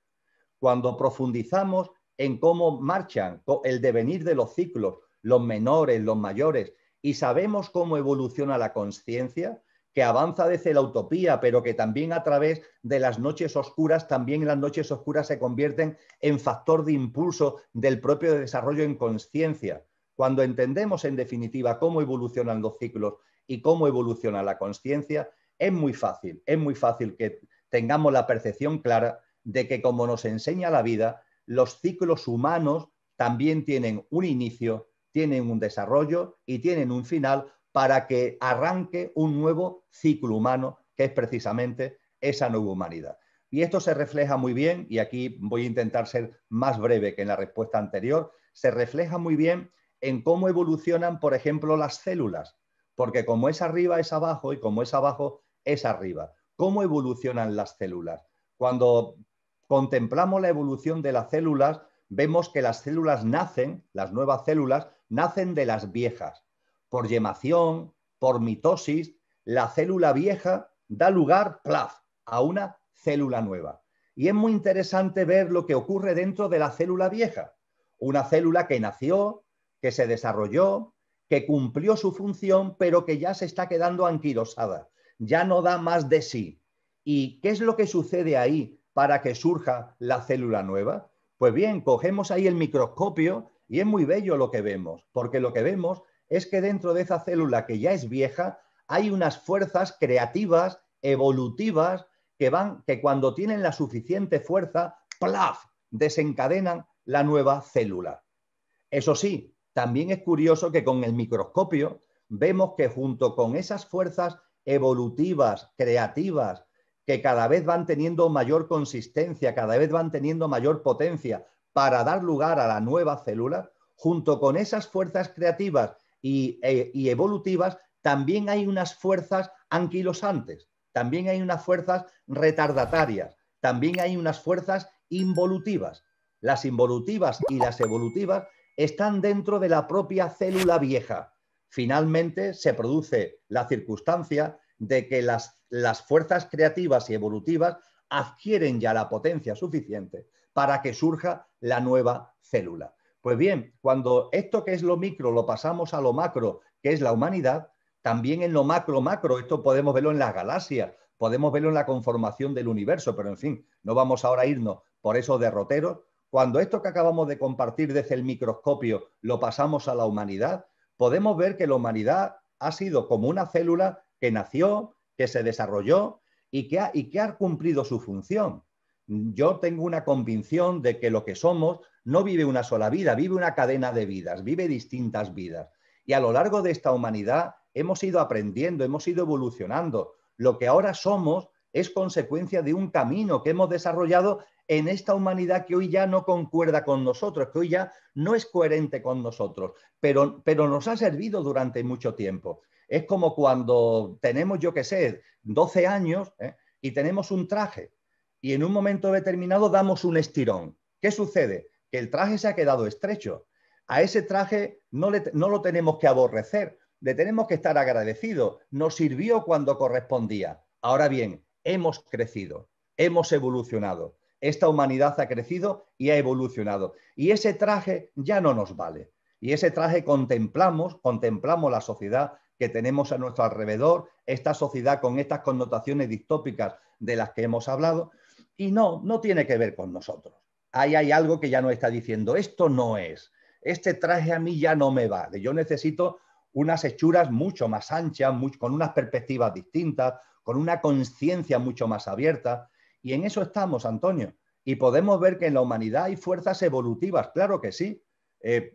Cuando profundizamos en cómo marchan el devenir de los ciclos, los menores, los mayores, y sabemos cómo evoluciona la consciencia, que avanza desde la utopía, pero que también a través de las noches oscuras, también las noches oscuras se convierten en factor de impulso del propio desarrollo en consciencia. Cuando entendemos en definitiva cómo evolucionan los ciclos y cómo evoluciona la consciencia, es muy fácil que tengamos la percepción clara de que, como nos enseña la vida, los ciclos humanos también tienen un inicio, tienen un desarrollo y tienen un final para que arranque un nuevo ciclo humano, que es precisamente esa nueva humanidad. Y esto se refleja muy bien, y aquí voy a intentar ser más breve que en la respuesta anterior, se refleja muy bien en cómo evolucionan, por ejemplo, las células, porque como es arriba es abajo y como es abajo es arriba. ¿Cómo evolucionan las células? Cuando contemplamos la evolución de las células, vemos que las células nacen, las nuevas células, nacen de las viejas. Por yemación, por mitosis, la célula vieja da lugar, plaf, a una célula nueva. Y es muy interesante ver lo que ocurre dentro de la célula vieja. Una célula que nació, que se desarrolló, que cumplió su función, pero que ya se está quedando anquilosada, ya no da más de sí. ¿Y qué es lo que sucede ahí para que surja la célula nueva? Pues bien, cogemos ahí el microscopio y es muy bello lo que vemos, porque lo que vemos es que dentro de esa célula que ya es vieja hay unas fuerzas creativas, evolutivas, que cuando tienen la suficiente fuerza, ¡plaf!, desencadenan la nueva célula. Eso sí, también es curioso que con el microscopio vemos que junto con esas fuerzas evolutivas, creativas, que cada vez van teniendo mayor consistencia, cada vez van teniendo mayor potencia para dar lugar a la nueva célula, junto con esas fuerzas creativas y evolutivas, también hay unas fuerzas anquilosantes, también hay unas fuerzas retardatarias, también hay unas fuerzas involutivas. Las involutivas y las evolutivas están dentro de la propia célula vieja. Finalmente se produce la circunstancia de que las fuerzas creativas y evolutivas adquieren ya la potencia suficiente para que surja la nueva célula. Pues bien, cuando esto que es lo micro lo pasamos a lo macro, que es la humanidad, también en lo macro, esto podemos verlo en las galaxias, podemos verlo en la conformación del universo, pero en fin, no vamos ahora a irnos por esos derroteros. Cuando esto que acabamos de compartir desde el microscopio lo pasamos a la humanidad, podemos ver que la humanidad ha sido como una célula que nació, que se desarrolló y que ha cumplido su función. Yo tengo una convicción de que lo que somos no vive una sola vida, vive una cadena de vidas, vive distintas vidas. Y a lo largo de esta humanidad hemos ido aprendiendo, hemos ido evolucionando. Lo que ahora somos es consecuencia de un camino que hemos desarrollado en esta humanidad que hoy ya no concuerda con nosotros, que hoy ya no es coherente con nosotros, pero nos ha servido durante mucho tiempo. Es como cuando tenemos, yo qué sé, 12 años y tenemos un traje y en un momento determinado damos un estirón. ¿Qué sucede? Que el traje se ha quedado estrecho. A ese traje no lo tenemos que aborrecer, le tenemos que estar agradecidos. Nos sirvió cuando correspondía. Ahora bien, hemos crecido, hemos evolucionado. Esta humanidad ha crecido y ha evolucionado. Y ese traje ya no nos vale. Y ese traje contemplamos la sociedad que tenemos a nuestro alrededor, esta sociedad con estas connotaciones distópicas de las que hemos hablado, y no tiene que ver con nosotros. Ahí hay algo que ya nos está diciendo, esto no es, este traje a mí ya no me vale, yo necesito unas hechuras mucho más anchas, con unas perspectivas distintas, con una conciencia mucho más abierta, y en eso estamos, Antonio. Y podemos ver que en la humanidad hay fuerzas evolutivas, claro que sí.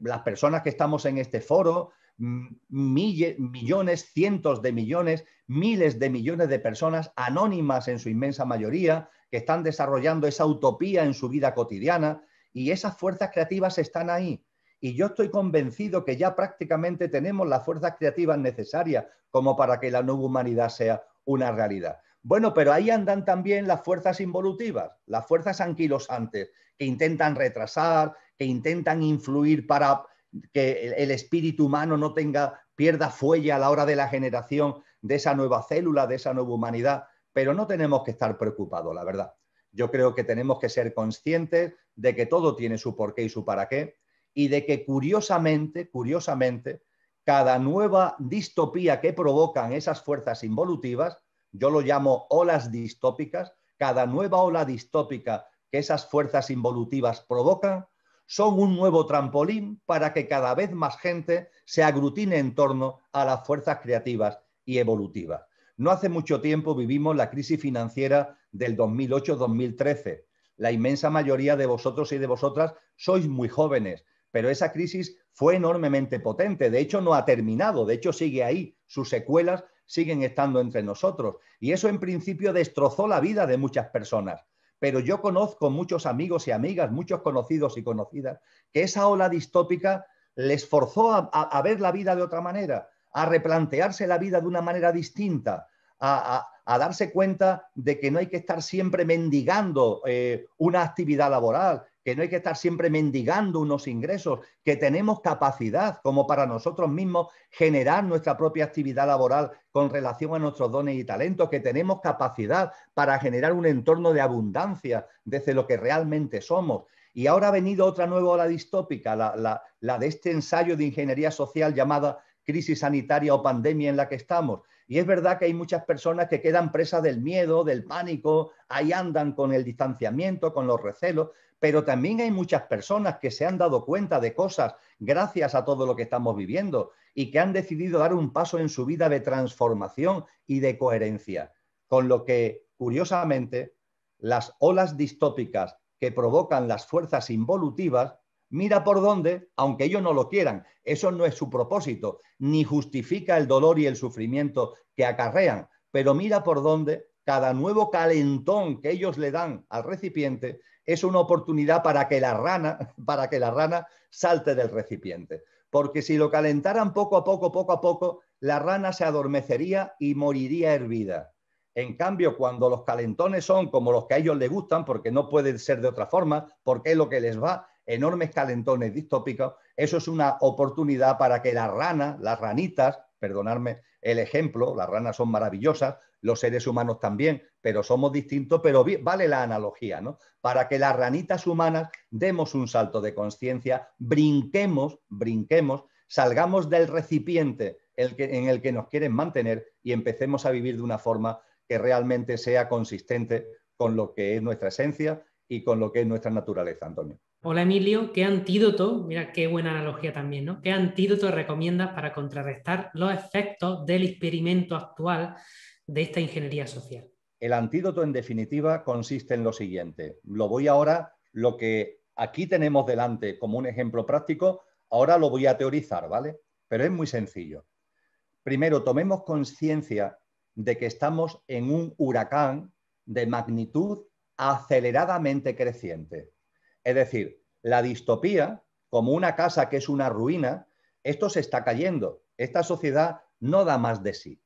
Las personas que estamos en este foro, millones, cientos de millones, miles de millones de personas anónimas en su inmensa mayoría, que están desarrollando esa utopía en su vida cotidiana, y esas fuerzas creativas están ahí. Y yo estoy convencido que ya prácticamente tenemos las fuerzas creativas necesarias como para que la nueva humanidad sea una realidad. Bueno, pero ahí andan también las fuerzas involutivas, las fuerzas anquilosantes, que intentan retrasar, que intentan influir para que el espíritu humano no pierda fuelle a la hora de la generación de esa nueva célula, de esa nueva humanidad, pero no tenemos que estar preocupados, la verdad. Yo creo que tenemos que ser conscientes de que todo tiene su porqué y su para qué, y de que curiosamente, cada nueva distopía que provocan esas fuerzas involutivas, yo lo llamo olas distópicas, cada nueva ola distópica que esas fuerzas involutivas provocan, son un nuevo trampolín para que cada vez más gente se aglutine en torno a las fuerzas creativas y evolutivas. No hace mucho tiempo vivimos la crisis financiera del 2008-2013. La inmensa mayoría de vosotros y de vosotras sois muy jóvenes, pero esa crisis fue enormemente potente. De hecho, no ha terminado, de hecho sigue ahí. Sus secuelas siguen estando entre nosotros. Y eso en principio destrozó la vida de muchas personas. Pero yo conozco muchos amigos y amigas, muchos conocidos y conocidas, que esa ola distópica les forzó a ver la vida de otra manera, a replantearse la vida de una manera distinta, a darse cuenta de que no hay que estar siempre mendigando una actividad laboral, que no hay que estar siempre mendigando unos ingresos, que tenemos capacidad como para nosotros mismos generar nuestra propia actividad laboral con relación a nuestros dones y talentos, que tenemos capacidad para generar un entorno de abundancia desde lo que realmente somos. Y ahora ha venido otra nueva ola distópica, la de este ensayo de ingeniería social llamada crisis sanitaria o pandemia en la que estamos. Y es verdad que hay muchas personas que quedan presas del miedo, del pánico, ahí andan con el distanciamiento, con los recelos, pero también hay muchas personas que se han dado cuenta de cosas gracias a todo lo que estamos viviendo y que han decidido dar un paso en su vida de transformación y de coherencia. Con lo que, curiosamente, las olas distópicas que provocan las fuerzas involutivas, mira por dónde, aunque ellos no lo quieran, eso no es su propósito, ni justifica el dolor y el sufrimiento que acarrean, pero mira por dónde cada nuevo calentón que ellos le dan al recipiente es una oportunidad para que la rana salte del recipiente. Porque si lo calentaran poco a poco, la rana se adormecería y moriría hervida. En cambio, cuando los calentones son como los que a ellos les gustan, porque no puede ser de otra forma, porque es lo que les va, enormes calentones distópicos, eso es una oportunidad para que la rana, las ranitas, perdonadme el ejemplo, las ranas son maravillosas, los seres humanos también, pero somos distintos, pero vale la analogía, ¿no? Para que las ranitas humanas demos un salto de conciencia, brinquemos, salgamos del recipiente en el que nos quieren mantener y empecemos a vivir de una forma que realmente sea consistente con lo que es nuestra esencia y con lo que es nuestra naturaleza, Antonio. Hola Emilio, ¿qué antídoto, mira qué buena analogía también, ¿no? ¿Qué antídoto recomiendas para contrarrestar los efectos del experimento actual de esta ingeniería social? El antídoto, en definitiva, consiste en lo siguiente. Lo que aquí tenemos delante como un ejemplo práctico, ahora lo voy a teorizar, ¿vale? Pero es muy sencillo. Primero, tomemos conciencia de que estamos en un huracán de magnitud aceleradamente creciente. Es decir, la distopía, como una casa que es una ruina, esto se está cayendo. Esta sociedad no da más de sí.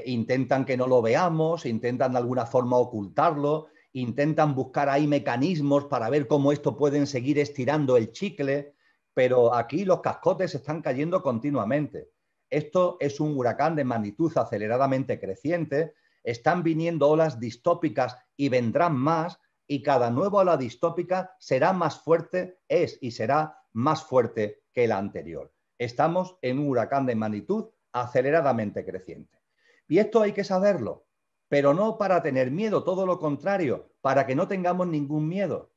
Intentan que no lo veamos, intentan de alguna forma ocultarlo, intentan buscar ahí mecanismos para ver cómo esto pueden seguir estirando el chicle, pero aquí los cascotes están cayendo continuamente. Esto es un huracán de magnitud aceleradamente creciente, están viniendo olas distópicas y vendrán más, y cada nueva ola distópica será más fuerte, es y será más fuerte que la anterior. Estamos en un huracán de magnitud aceleradamente creciente. Y esto hay que saberlo, pero no para tener miedo, todo lo contrario, para que no tengamos ningún miedo.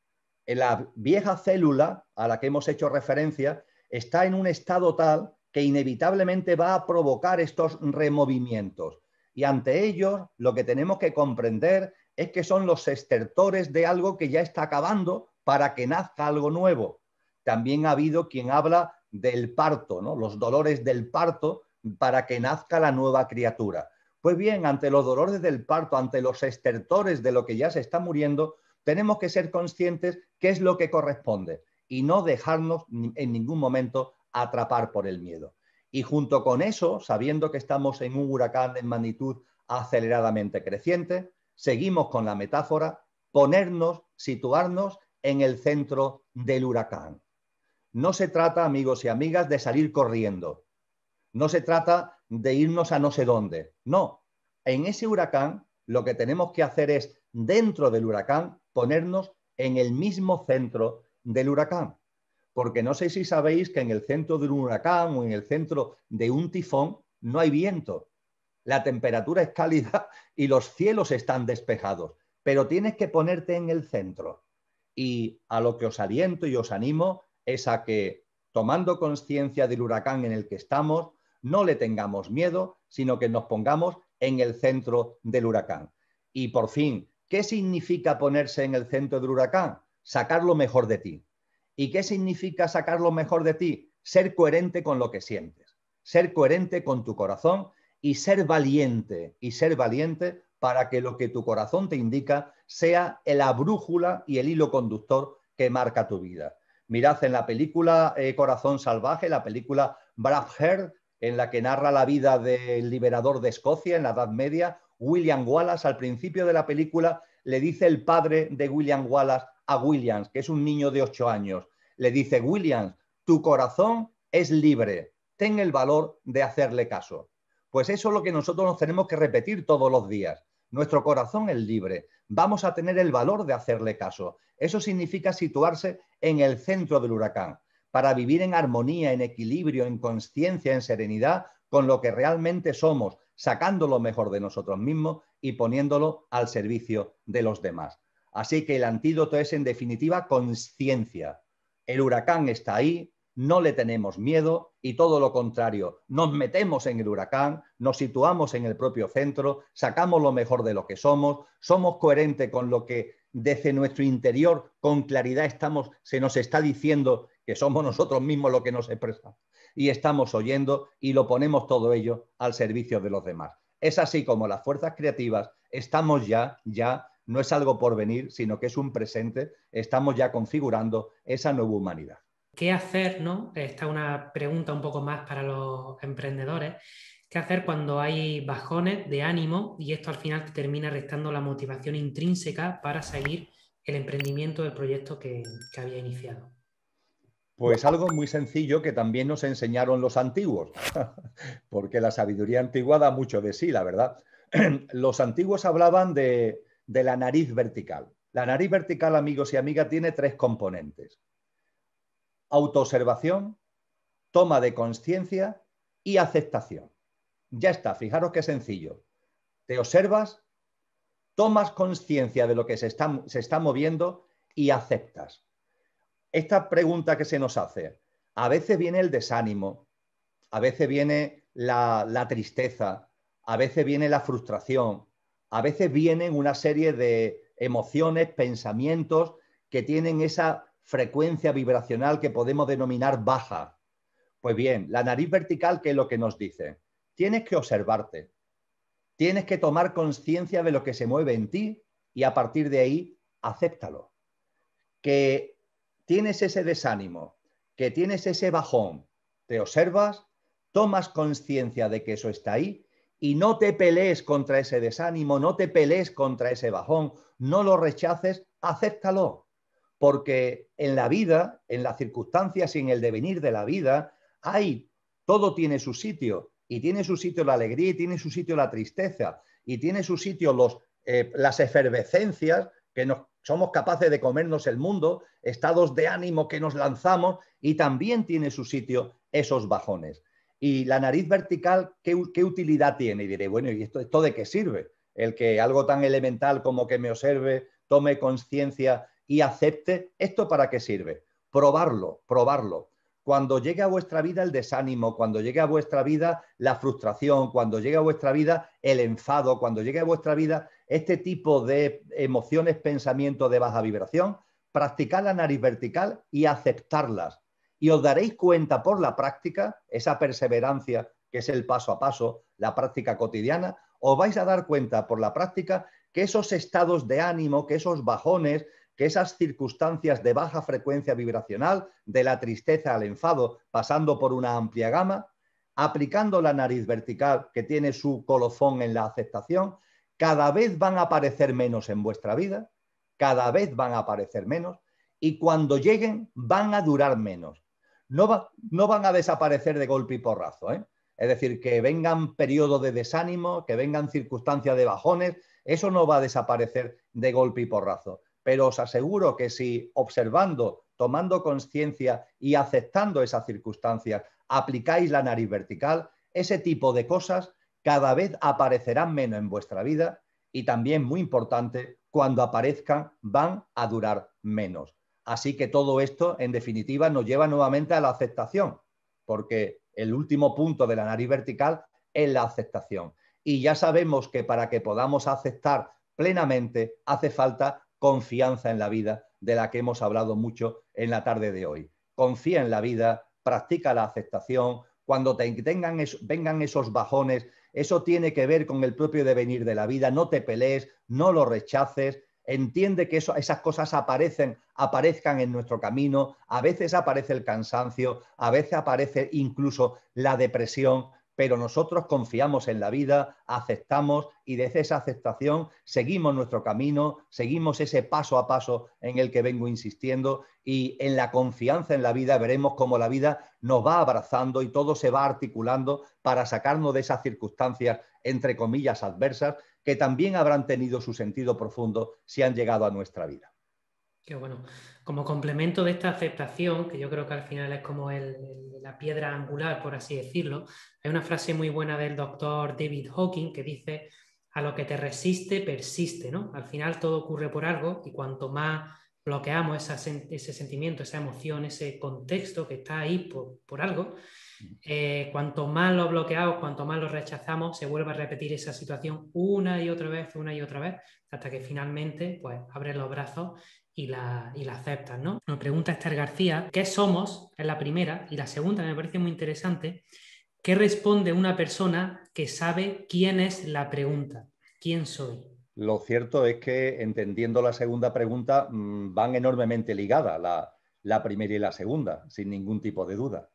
En la vieja célula a la que hemos hecho referencia está en un estado tal que inevitablemente va a provocar estos removimientos. Y ante ellos lo que tenemos que comprender es que son los estertores de algo que ya está acabando para que nazca algo nuevo. También ha habido quien habla del parto, ¿no? Los dolores del parto para que nazca la nueva criatura. Pues bien, ante los dolores del parto, ante los estertores de lo que ya se está muriendo, tenemos que ser conscientes qué es lo que corresponde y no dejarnos en ningún momento atrapar por el miedo. Y junto con eso, sabiendo que estamos en un huracán de magnitud aceleradamente creciente, seguimos con la metáfora, ponernos, situarnos en el centro del huracán. No se trata, amigos y amigas, de salir corriendo. No se trata de irnos a no sé dónde. No, en ese huracán lo que tenemos que hacer es, dentro del huracán, ponernos en el mismo centro del huracán. Porque no sé si sabéis que en el centro de un huracán o en el centro de un tifón no hay viento. La temperatura es cálida y los cielos están despejados, pero tienes que ponerte en el centro. Y a lo que os aliento y os animo es a que, tomando conciencia del huracán en el que estamos, no le tengamos miedo, sino que nos pongamos en el centro del huracán. Y por fin, ¿qué significa ponerse en el centro del huracán? Sacar lo mejor de ti. ¿Y qué significa sacar lo mejor de ti? Ser coherente con lo que sientes, ser coherente con tu corazón y ser valiente para que lo que tu corazón te indica sea la brújula y el hilo conductor que marca tu vida. Mirad en la película Corazón Salvaje, la película Braveheart, en la que narra la vida del liberador de Escocia en la Edad Media, William Wallace, al principio de la película le dice el padre de William Wallace a Williams, que es un niño de 8 años, le dice: Williams, tu corazón es libre, ten el valor de hacerle caso. Pues eso es lo que nosotros nos tenemos que repetir todos los días. Nuestro corazón es libre, vamos a tener el valor de hacerle caso. Eso significa situarse en el centro del huracán, para vivir en armonía, en equilibrio, en consciencia, en serenidad, con lo que realmente somos, sacando lo mejor de nosotros mismos y poniéndolo al servicio de los demás. Así que el antídoto es, en definitiva, conciencia. El huracán está ahí, no le tenemos miedo y todo lo contrario, nos metemos en el huracán, nos situamos en el propio centro, sacamos lo mejor de lo que somos coherentes con lo que desde nuestro interior con claridad se nos está diciendo, que somos nosotros mismos lo que nos expresa, y estamos oyendo y lo ponemos todo ello al servicio de los demás. Es así como las fuerzas creativas estamos ya, no es algo por venir, sino que es un presente, estamos ya configurando esa nueva humanidad. ¿Qué hacer, no? Esta es una pregunta un poco más para los emprendedores. ¿Qué hacer cuando hay bajones de ánimo y esto al final te termina restando la motivación intrínseca para seguir el emprendimiento del proyecto que había iniciado? Pues algo muy sencillo que también nos enseñaron los antiguos, porque la sabiduría antigua da mucho de sí, la verdad. Los antiguos hablaban de la nariz vertical. La nariz vertical, amigos y amigas, tiene 3 componentes: autoobservación, toma de conciencia y aceptación. Ya está, fijaros qué sencillo. Te observas, tomas conciencia de lo que se está moviendo y aceptas. Esta pregunta que se nos hace, a veces viene el desánimo, a veces viene la tristeza, a veces viene la frustración, a veces vienen una serie de emociones, pensamientos que tienen esa frecuencia vibracional que podemos denominar baja. Pues bien, la nariz vertical, ¿qué es lo que nos dice? Tienes que observarte, tienes que tomar conciencia de lo que se mueve en ti y a partir de ahí, acéptalo. Que tienes ese desánimo, que tienes ese bajón, te observas, tomas conciencia de que eso está ahí y no te pelees contra ese desánimo, no te pelees contra ese bajón, no lo rechaces, acéptalo. Porque en la vida, en las circunstancias y en el devenir de la vida, todo tiene su sitio. Y tiene su sitio la alegría, y tiene su sitio la tristeza, y tiene su sitio las efervescencias, que somos capaces de comernos el mundo, estados de ánimo que nos lanzamos, y también tiene su sitio esos bajones. ¿Y la nariz vertical qué utilidad tiene? Y diré, bueno, ¿y esto de qué sirve? El que algo tan elemental como que me observe, tome conciencia y acepte, ¿esto para qué sirve? Probarlo, probarlo. Cuando llegue a vuestra vida el desánimo, cuando llegue a vuestra vida la frustración, cuando llegue a vuestra vida el enfado, cuando llegue a vuestra vida este tipo de emociones, pensamientos de baja vibración, practicad la nariz vertical y aceptarlas. Y os daréis cuenta por la práctica, esa perseverancia que es el paso a paso, la práctica cotidiana, os vais a dar cuenta por la práctica que esos estados de ánimo, que esos bajones, que esas circunstancias de baja frecuencia vibracional, de la tristeza al enfado, pasando por una amplia gama, aplicando la nariz vertical, que tiene su colofón en la aceptación, cada vez van a aparecer menos en vuestra vida, cada vez van a aparecer menos, y cuando lleguen van a durar menos. No van a desaparecer de golpe y porrazo, ¿eh? Es decir, que vengan periodos de desánimo, que vengan circunstancias de bajones, eso no va a desaparecer de golpe y porrazo. Pero os aseguro que si observando, tomando conciencia y aceptando esas circunstancias, aplicáis la nariz vertical, ese tipo de cosas cada vez aparecerán menos en vuestra vida y también, muy importante, cuando aparezcan van a durar menos. Así que todo esto, en definitiva, nos lleva nuevamente a la aceptación, porque el último punto de la nariz vertical es la aceptación. Y ya sabemos que para que podamos aceptar plenamente hace falta confianza en la vida, de la que hemos hablado mucho en la tarde de hoy. Confía en la vida, practica la aceptación. Cuando vengan esos bajones, eso tiene que ver con el propio devenir de la vida. No te pelees, no lo rechaces. Entiende que esas cosas aparezcan en nuestro camino. A veces aparece el cansancio, a veces aparece incluso la depresión, pero nosotros confiamos en la vida, aceptamos y desde esa aceptación seguimos nuestro camino, seguimos ese paso a paso en el que vengo insistiendo y en la confianza en la vida veremos cómo la vida nos va abrazando y todo se va articulando para sacarnos de esas circunstancias, entre comillas, adversas, que también habrán tenido su sentido profundo si han llegado a nuestra vida. Qué bueno. Como complemento de esta aceptación, que yo creo que al final es como la piedra angular, por así decirlo, hay una frase muy buena del doctor David Hawking que dice: a lo que te resiste, persiste, ¿no? Al final todo ocurre por algo y cuanto más bloqueamos ese sentimiento, esa emoción, ese contexto que está ahí por algo, cuanto más lo bloqueamos, cuanto más lo rechazamos, se vuelve a repetir esa situación una y otra vez, hasta que finalmente pues, abres los brazos y la aceptas, ¿no? Nos pregunta Esther García, ¿qué somos? Es la primera. Y la segunda me parece muy interesante. ¿Qué responde una persona que sabe quién es la pregunta? ¿Quién soy? Lo cierto es que, entendiendo la segunda pregunta, van enormemente ligadas la primera y la segunda, sin ningún tipo de duda.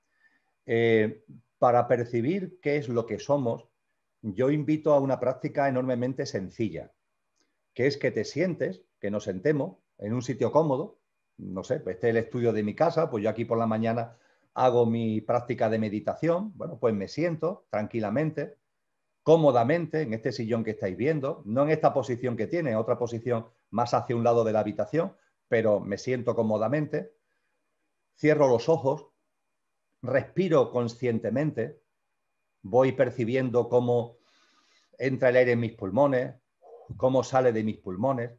Para percibir qué es lo que somos, yo invito a una práctica enormemente sencilla, que es que te sientes, que nos sentemos en un sitio cómodo. No sé, pues este es el estudio de mi casa, pues yo aquí por la mañana hago mi práctica de meditación. Bueno, pues me siento tranquilamente, cómodamente, en este sillón que estáis viendo, no en esta posición que tiene, otra posición más hacia un lado de la habitación, pero me siento cómodamente, cierro los ojos, respiro conscientemente, voy percibiendo cómo entra el aire en mis pulmones, cómo sale de mis pulmones.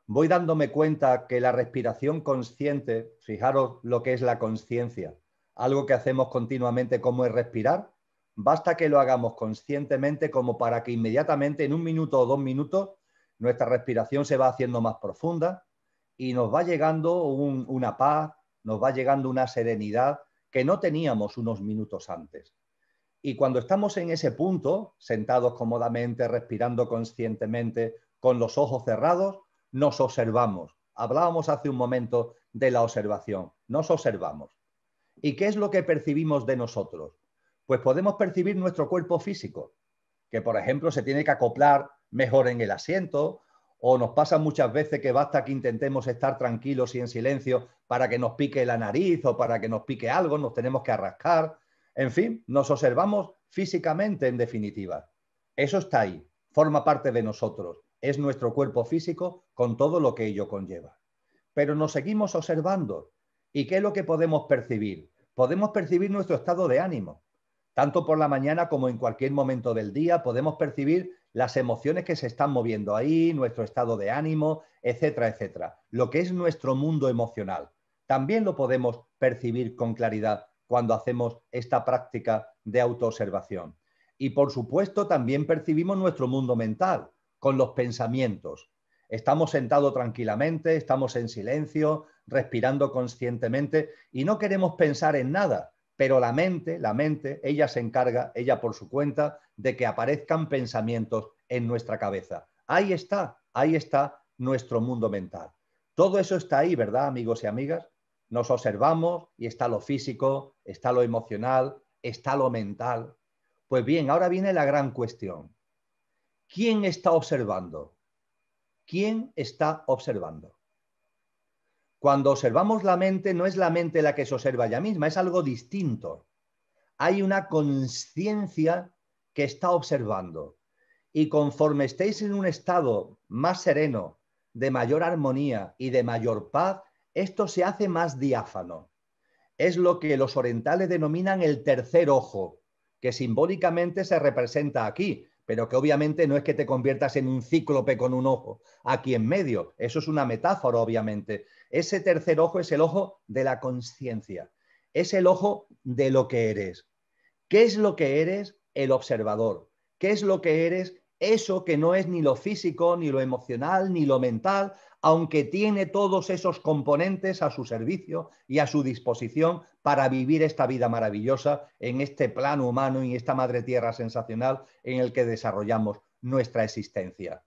Voy dándome cuenta que la respiración consciente, fijaros lo que es la conciencia, algo que hacemos continuamente como es respirar, basta que lo hagamos conscientemente como para que inmediatamente en 1 minuto o 2 minutos nuestra respiración se va haciendo más profunda y nos va llegando una paz, nos va llegando una serenidad que no teníamos unos minutos antes. Y cuando estamos en ese punto, sentados cómodamente, respirando conscientemente, con los ojos cerrados, nos observamos. Hablábamos hace un momento de la observación. Nos observamos. ¿Y qué es lo que percibimos de nosotros? Pues podemos percibir nuestro cuerpo físico, que por ejemplo se tiene que acoplar mejor en el asiento, o nos pasa muchas veces que basta que intentemos estar tranquilos y en silencio para que nos pique la nariz o para que nos pique algo, nos tenemos que arrascar. En fin, nos observamos físicamente en definitiva. Eso está ahí, forma parte de nosotros, es nuestro cuerpo físico con todo lo que ello conlleva. Pero nos seguimos observando. ¿Y qué es lo que podemos percibir? Podemos percibir nuestro estado de ánimo. Tanto por la mañana como en cualquier momento del día podemos percibir las emociones que se están moviendo ahí, nuestro estado de ánimo, etcétera, etcétera. Lo que es nuestro mundo emocional. También lo podemos percibir con claridad cuando hacemos esta práctica de autoobservación. Y por supuesto también percibimos nuestro mundo mental con los pensamientos. Estamos sentados tranquilamente, estamos en silencio, respirando conscientemente y no queremos pensar en nada. Pero la mente, ella se encarga, ella por su cuenta, de que aparezcan pensamientos en nuestra cabeza. Ahí está nuestro mundo mental. Todo eso está ahí, ¿verdad, amigos y amigas? Nos observamos y está lo físico, está lo emocional, está lo mental. Pues bien, ahora viene la gran cuestión. ¿Quién está observando? ¿Quién está observando? Cuando observamos la mente, no es la mente la que se observa ella misma, es algo distinto. Hay una conciencia que está observando. Y conforme estéis en un estado más sereno, de mayor armonía y de mayor paz, esto se hace más diáfano. Es lo que los orientales denominan el tercer ojo, que simbólicamente se representa aquí, pero que obviamente no es que te conviertas en un cíclope con un ojo aquí en medio. Eso es una metáfora, obviamente. Ese tercer ojo es el ojo de la conciencia. Es el ojo de lo que eres. ¿Qué es lo que eres? El observador. ¿Qué es lo que eres? Eso que no es ni lo físico, ni lo emocional, ni lo mental, aunque tiene todos esos componentes a su servicio y a su disposición para vivir esta vida maravillosa en este plano humano y esta madre tierra sensacional en el que desarrollamos nuestra existencia.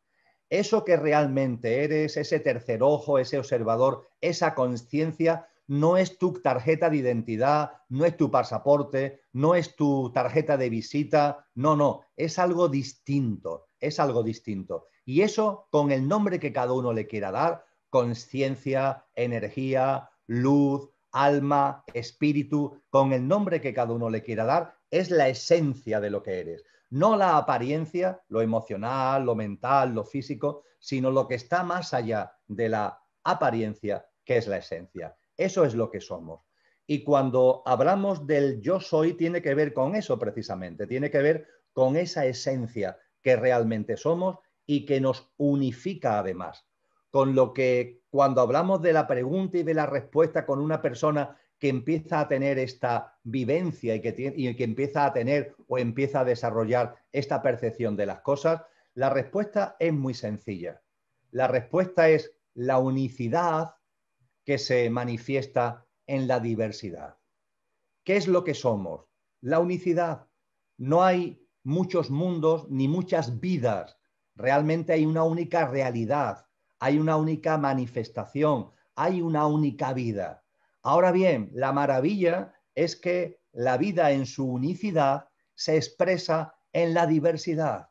Eso que realmente eres, ese tercer ojo, ese observador, esa conciencia, no es tu tarjeta de identidad, no es tu pasaporte, no es tu tarjeta de visita, no, es algo distinto, es algo distinto. Y eso con el nombre que cada uno le quiera dar, conciencia, energía, luz, alma, espíritu, con el nombre que cada uno le quiera dar, es la esencia de lo que eres. No la apariencia, lo emocional, lo mental, lo físico, sino lo que está más allá de la apariencia, que es la esencia. Eso es lo que somos. Y cuando hablamos del yo soy, tiene que ver con eso precisamente, tiene que ver con esa esencia que realmente somos y que nos unifica además. Con lo que cuando hablamos de la pregunta y de la respuesta con una persona que empieza a tener esta vivencia y que empieza a tener o empieza a desarrollar esta percepción de las cosas, la respuesta es muy sencilla. La respuesta es la unicidad que se manifiesta en la diversidad. ¿Qué es lo que somos? La unicidad. No hay muchos mundos ni muchas vidas. Realmente hay una única realidad, hay una única manifestación, hay una única vida. Ahora bien, la maravilla es que la vida en su unicidad se expresa en la diversidad,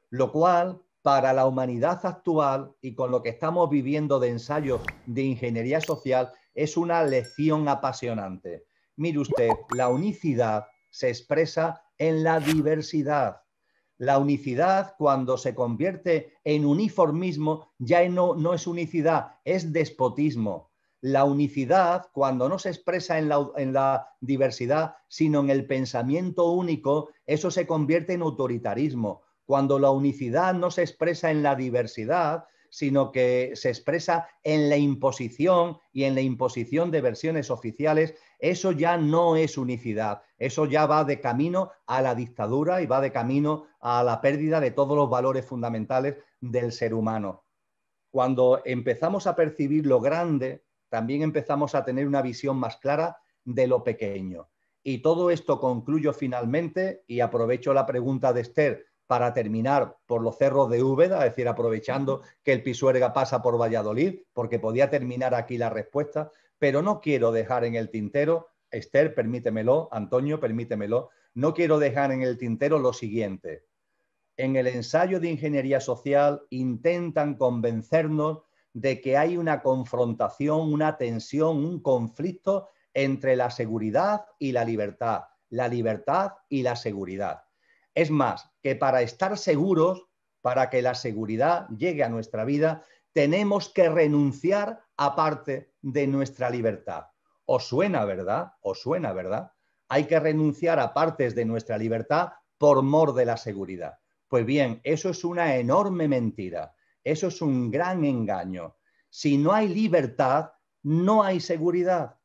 lo cual para la humanidad actual y con lo que estamos viviendo de ensayos de ingeniería social es una lección apasionante. Mire usted, la unicidad se expresa en la diversidad. La unicidad, cuando se convierte en uniformismo, ya no es unicidad, es despotismo. La unicidad, cuando no se expresa en la diversidad, sino en el pensamiento único, eso se convierte en autoritarismo. Cuando la unicidad no se expresa en la diversidad, sino que se expresa en la imposición y en la imposición de versiones oficiales, eso ya no es unicidad, eso ya va de camino a la dictadura y va de camino a la pérdida de todos los valores fundamentales del ser humano. Cuando empezamos a percibir lo grande, también empezamos a tener una visión más clara de lo pequeño. Y todo esto concluyo finalmente y aprovecho la pregunta de Esther para terminar por los cerros de Úbeda, es decir, aprovechando que el Pisuerga pasa por Valladolid, porque podía terminar aquí la respuesta, pero no quiero dejar en el tintero, Esther, permítemelo, Antonio, permítemelo, no quiero dejar en el tintero lo siguiente. En el ensayo de ingeniería social intentan convencernos de que hay una confrontación, una tensión, un conflicto entre la seguridad y la libertad y la seguridad. Es más, que para estar seguros, para que la seguridad llegue a nuestra vida, tenemos que renunciar a parte de nuestra libertad. ¿Os suena, verdad? ¿Os suena, verdad? hay que renunciar a partes de nuestra libertad por mor de la seguridad. Pues bien, eso es una enorme mentira, eso es un gran engaño. Si no hay libertad, no hay seguridad.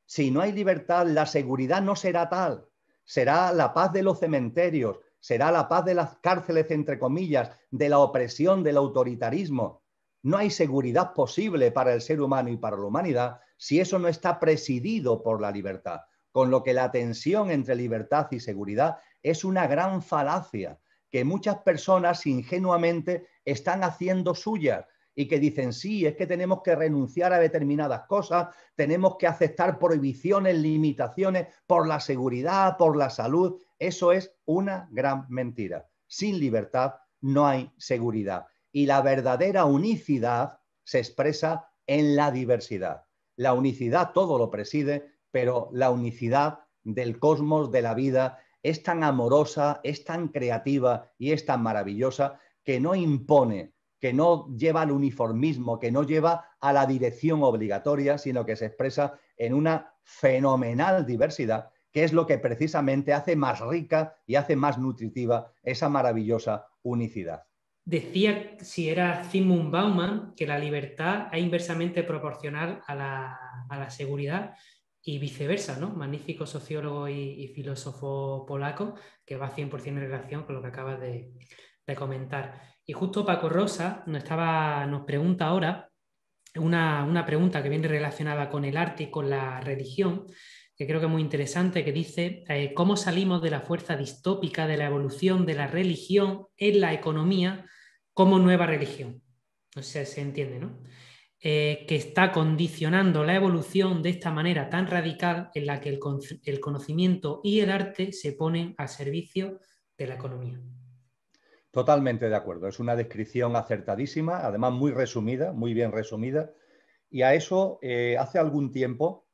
Si no hay libertad, la seguridad no será tal. Será la paz de los cementerios, será la paz de las cárceles, entre comillas, de la opresión, del autoritarismo. No hay seguridad posible para el ser humano y para la humanidad si eso no está presidido por la libertad. Con lo que la tensión entre libertad y seguridad es una gran falacia que muchas personas ingenuamente están haciendo suyas y que dicen, sí, es que tenemos que renunciar a determinadas cosas, tenemos que aceptar prohibiciones, limitaciones por la seguridad, por la salud. Eso es una gran mentira. Sin libertad no hay seguridad. Y la verdadera unicidad se expresa en la diversidad. La unicidad todo lo preside, pero la unicidad del cosmos, de la vida, es tan amorosa, es tan creativa y es tan maravillosa que no impone, que no lleva al uniformismo, que no lleva a la dirección obligatoria, sino que se expresa en una fenomenal diversidad, que es lo que precisamente hace más rica y hace más nutritiva esa maravillosa unicidad. Decía, si era Zygmunt Bauman, que la libertad es inversamente proporcional a la seguridad y viceversa, ¿no? Magnífico sociólogo y filósofo polaco que va 100% en relación con lo que acabas de comentar. Y justo Paco Rosa nos pregunta ahora una pregunta que viene relacionada con el arte y con la religión, que creo que es muy interesante, que dice ¿cómo salimos de la fuerza distópica de la evolución de la religión en la economía como nueva religión? O sea, se entiende, ¿no? Que está condicionando la evolución de esta manera tan radical en la que el conocimiento y el arte se ponen al servicio de la economía. Totalmente de acuerdo. Es una descripción acertadísima, además muy resumida, muy bien resumida. Y a eso, hace algún tiempo,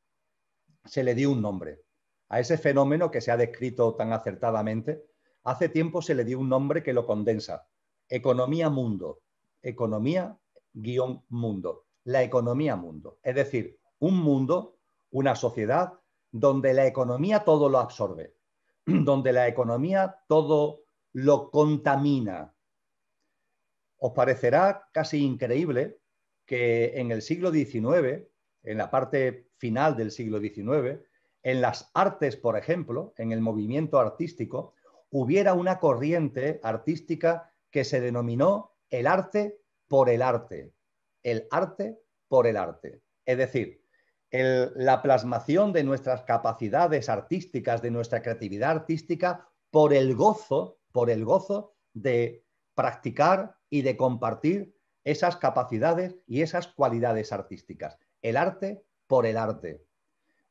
se le dio un nombre. A ese fenómeno que se ha descrito tan acertadamente, hace tiempo se le dio un nombre que lo condensa. Economía mundo. Economía-mundo. La economía mundo. Es decir, un mundo, una sociedad, donde la economía todo lo absorbe, donde la economía todo lo contamina. Os parecerá casi increíble que en el siglo XIX, en la parte final del siglo XIX, en las artes, por ejemplo, en el movimiento artístico, hubiera una corriente artística que se denominó el arte por el arte. El arte por el arte. Es decir, la plasmación de nuestras capacidades artísticas, de nuestra creatividad artística, por el gozo de practicar y de compartir esas capacidades y esas cualidades artísticas. El arte por el arte.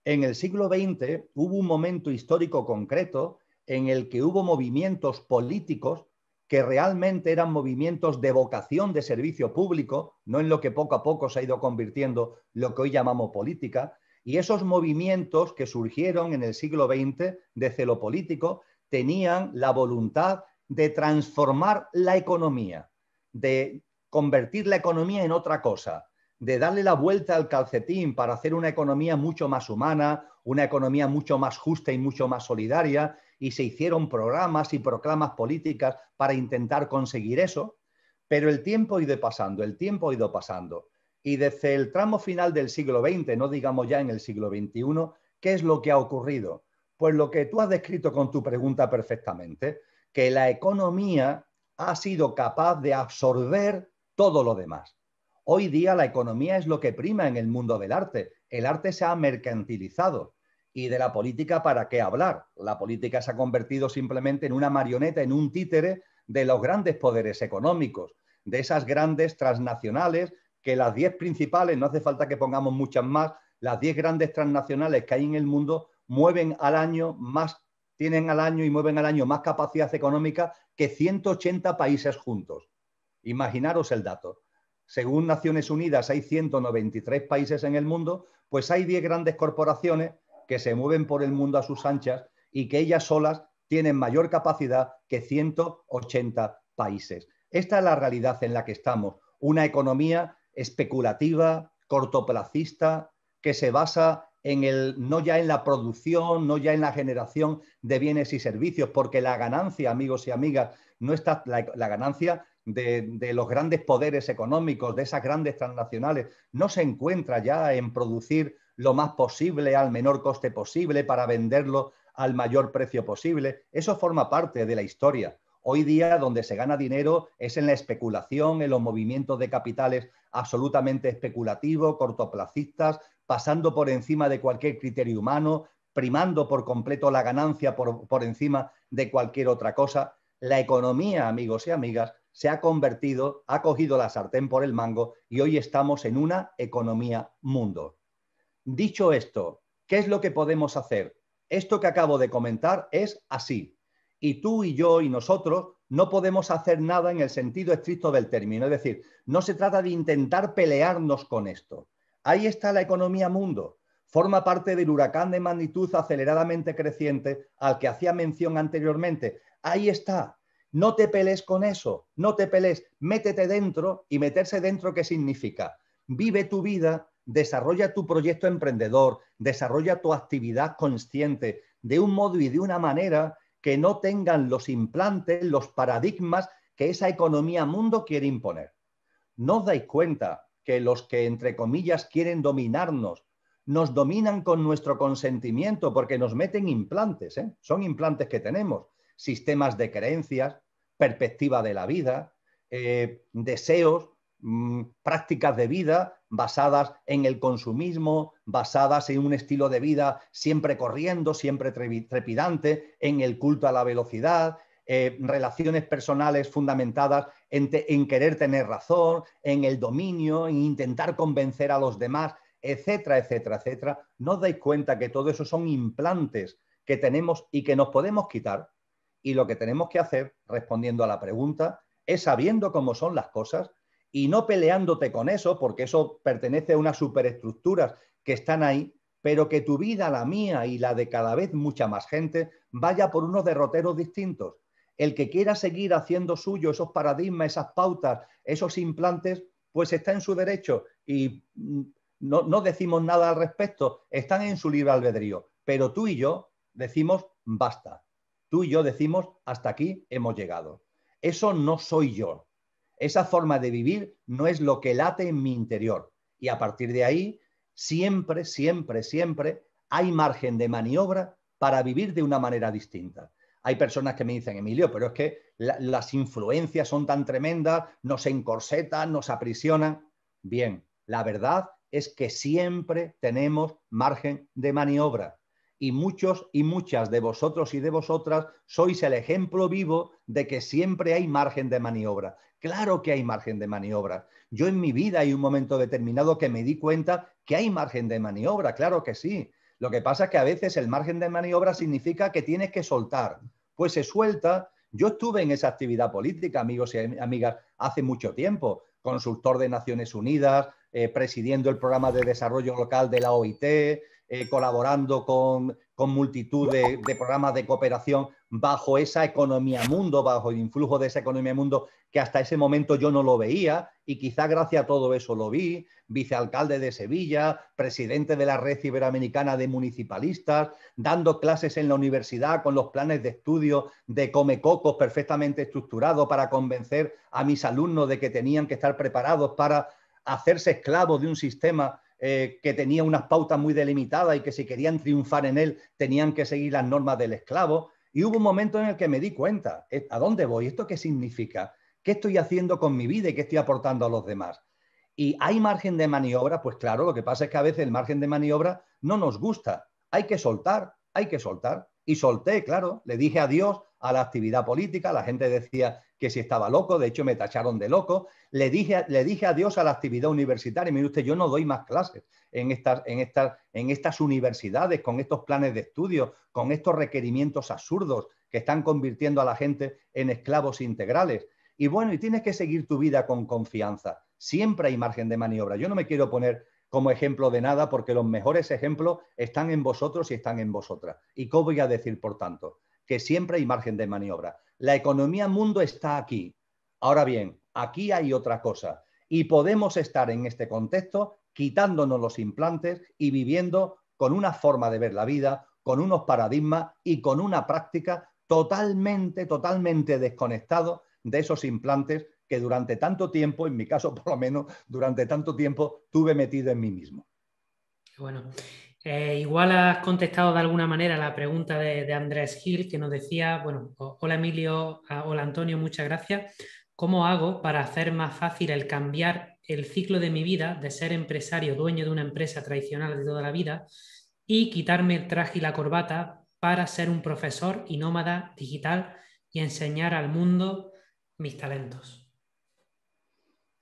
En el siglo XX hubo un momento histórico concreto en el que hubo movimientos políticos que realmente eran movimientos de vocación de servicio público, no en lo que poco a poco se ha ido convirtiendo lo que hoy llamamos política, y esos movimientos que surgieron en el siglo XX de celo político tenían la voluntad de transformar la economía, de convertir la economía en otra cosa, de darle la vuelta al calcetín para hacer una economía mucho más humana, una economía mucho más justa y mucho más solidaria, y se hicieron programas y proclamas políticas para intentar conseguir eso, pero el tiempo ha ido pasando, y desde el tramo final del siglo XX, no digamos ya en el siglo XXI, ¿qué es lo que ha ocurrido? Pues lo que tú has descrito con tu pregunta perfectamente, que la economía ha sido capaz de absorber todo lo demás. Hoy día la economía es lo que prima en el mundo del arte. El arte se ha mercantilizado. Y de la política, ¿para qué hablar? La política se ha convertido simplemente en una marioneta, en un títere de los grandes poderes económicos, de esas grandes transnacionales que las 10 principales, no hace falta que pongamos muchas más, las 10 grandes transnacionales que hay en el mundo mueven al año más, tienen al año y mueven al año más capacidad económica que 180 países juntos. Imaginaros el dato. Según Naciones Unidas hay 193 países en el mundo, pues hay 10 grandes corporaciones que se mueven por el mundo a sus anchas y que ellas solas tienen mayor capacidad que 180 países. Esta es la realidad en la que estamos. Una economía especulativa, cortoplacista, que se basa no ya en la producción, no ya en la generación de bienes y servicios, porque la ganancia, amigos y amigas, no está la ganancia de los grandes poderes económicos, de esas grandes transnacionales, no se encuentra ya en producir lo más posible al menor coste posible para venderlo al mayor precio posible. Eso forma parte de la historia. Hoy día donde se gana dinero es en la especulación, en los movimientos de capitales absolutamente especulativos, cortoplacistas, pasando por encima de cualquier criterio humano, primando por completo la ganancia por encima de cualquier otra cosa. La economía, amigos y amigas, se ha convertido, ha cogido la sartén por el mango y hoy estamos en una economía mundo. Dicho esto, ¿qué es lo que podemos hacer? Esto que acabo de comentar es así. Y tú y yo y nosotros no podemos hacer nada en el sentido estricto del término. Es decir, no se trata de intentar pelearnos con esto. Ahí está la economía mundo. Forma parte del huracán de magnitud aceleradamente creciente al que hacía mención anteriormente. Ahí está. No te pelees con eso. No te pelees. Métete dentro. ¿Y meterse dentro qué significa? Vive tu vida. Desarrolla tu proyecto emprendedor, desarrolla tu actividad consciente de un modo y de una manera que no tengan los implantes, los paradigmas que esa economía mundo quiere imponer. ¿No os dais cuenta que los que, entre comillas, quieren dominarnos, nos dominan con nuestro consentimiento porque nos meten implantes? Son implantes que tenemos, sistemas de creencias, perspectiva de la vida, deseos, prácticas de vida basadas en el consumismo, basadas en un estilo de vida siempre corriendo, siempre trepidante, en el culto a la velocidad, relaciones personales fundamentadas en querer tener razón, en el dominio, en intentar convencer a los demás, etcétera, etcétera, etcétera. ¿No os dais cuenta que todo eso son implantes que tenemos y que nos podemos quitar? Y lo que tenemos que hacer, respondiendo a la pregunta, es sabiendo cómo son las cosas y no peleándote con eso, porque eso pertenece a unas superestructuras que están ahí, pero que tu vida, la mía y la de cada vez mucha más gente vaya por unos derroteros distintos. El que quiera seguir haciendo suyo esos paradigmas, esas pautas, esos implantes, pues está en su derecho y no decimos nada al respecto, están en su libre albedrío, pero tú y yo decimos basta. Tú y yo decimos hasta aquí hemos llegado. Eso no soy yo. Esa forma de vivir no es lo que late en mi interior. Y a partir de ahí, siempre, siempre, siempre hay margen de maniobra para vivir de una manera distinta. Hay personas que me dicen, Emilio, pero es que las influencias son tan tremendas, nos encorsetan, nos aprisionan. Bien, la verdad es que siempre tenemos margen de maniobra. Y muchos y muchas de vosotros y de vosotras sois el ejemplo vivo de que siempre hay margen de maniobra. Claro que hay margen de maniobra. Yo en mi vida hay un momento determinado que me di cuenta que hay margen de maniobra, claro que sí. Lo que pasa es que a veces el margen de maniobra significa que tienes que soltar. Pues se suelta. Yo estuve en esa actividad política, amigos y amigas, hace mucho tiempo, consultor de Naciones Unidas, presidiendo el programa de desarrollo local de la OIT, colaborando con multitud de programas de cooperación bajo esa economía mundo, bajo el influjo de esa economía mundo que hasta ese momento yo no lo veía y quizá gracias a todo eso lo vi, vicealcalde de Sevilla, presidente de la Red Iberoamericana de Municipalistas, dando clases en la universidad con los planes de estudio de Comecocos perfectamente estructurados para convencer a mis alumnos de que tenían que estar preparados para hacerse esclavos de un sistema que tenía unas pautas muy delimitadas y que si querían triunfar en él tenían que seguir las normas del esclavo. Y hubo un momento en el que me di cuenta, ¿a dónde voy? ¿Esto qué significa? ¿Qué estoy haciendo con mi vida y qué estoy aportando a los demás? ¿Y hay margen de maniobra? Pues claro, lo que pasa es que a veces el margen de maniobra no nos gusta. Hay que soltar, hay que soltar. Y solté, claro, le dije adiós a la actividad política, la gente decía que si estaba loco, de hecho me tacharon de loco, le dije adiós a la actividad universitaria, mire usted, yo no doy más clases en estas universidades, con estos planes de estudio, con estos requerimientos absurdos que están convirtiendo a la gente en esclavos integrales. Y bueno, y tienes que seguir tu vida con confianza. Siempre hay margen de maniobra. Yo no me quiero poner como ejemplo de nada porque los mejores ejemplos están en vosotros y están en vosotras. ¿Y cómo voy a decir, por tanto? Que siempre hay margen de maniobra. La economía mundo está aquí. Ahora bien, aquí hay otra cosa. Y podemos estar en este contexto quitándonos los implantes y viviendo con una forma de ver la vida, con unos paradigmas y con una práctica totalmente desconectado de esos implantes que durante tanto tiempo, en mi caso por lo menos, durante tanto tiempo tuve metido en mí mismo. Bueno, igual has contestado de alguna manera la pregunta de Andrés Gil, que nos decía, bueno, hola Emilio, hola Antonio, muchas gracias. ¿Cómo hago para hacer más fácil el cambiar el ciclo de mi vida de ser empresario, dueño de una empresa tradicional de toda la vida y quitarme el traje y la corbata para ser un profesor y nómada digital y enseñar al mundo mis talentos?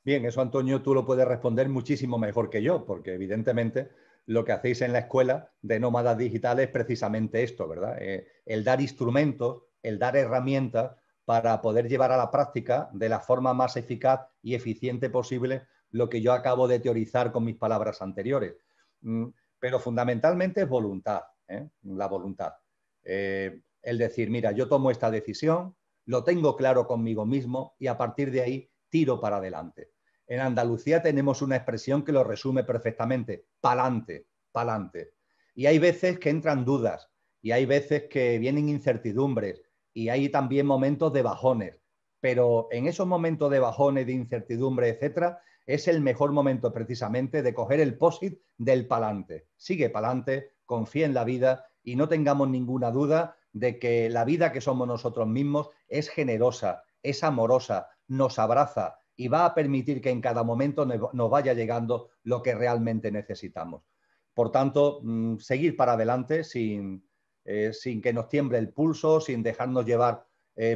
Bien, eso Antonio tú lo puedes responder muchísimo mejor que yo, porque evidentemente lo que hacéis en la escuela de nómadas digitales es precisamente esto, ¿verdad? El dar instrumentos, el dar herramientas para poder llevar a la práctica de la forma más eficaz y eficiente posible lo que yo acabo de teorizar con mis palabras anteriores. Pero fundamentalmente es voluntad, ¿eh? La voluntad. El decir, mira, yo tomo esta decisión, lo tengo claro conmigo mismo y a partir de ahí tiro para adelante. En Andalucía tenemos una expresión que lo resume perfectamente, pa'lante, pa'lante. Y hay veces que entran dudas, y hay veces que vienen incertidumbres, y hay también momentos de bajones. Pero en esos momentos de bajones, de incertidumbre, etcétera, es el mejor momento precisamente de coger el POSIT del pa'lante. Sigue pa'lante, confía en la vida y no tengamos ninguna duda de que la vida que somos nosotros mismos es generosa, es amorosa, nos abraza y va a permitir que en cada momento nos vaya llegando lo que realmente necesitamos. Por tanto, seguir para adelante sin que nos tiemble el pulso, sin dejarnos llevar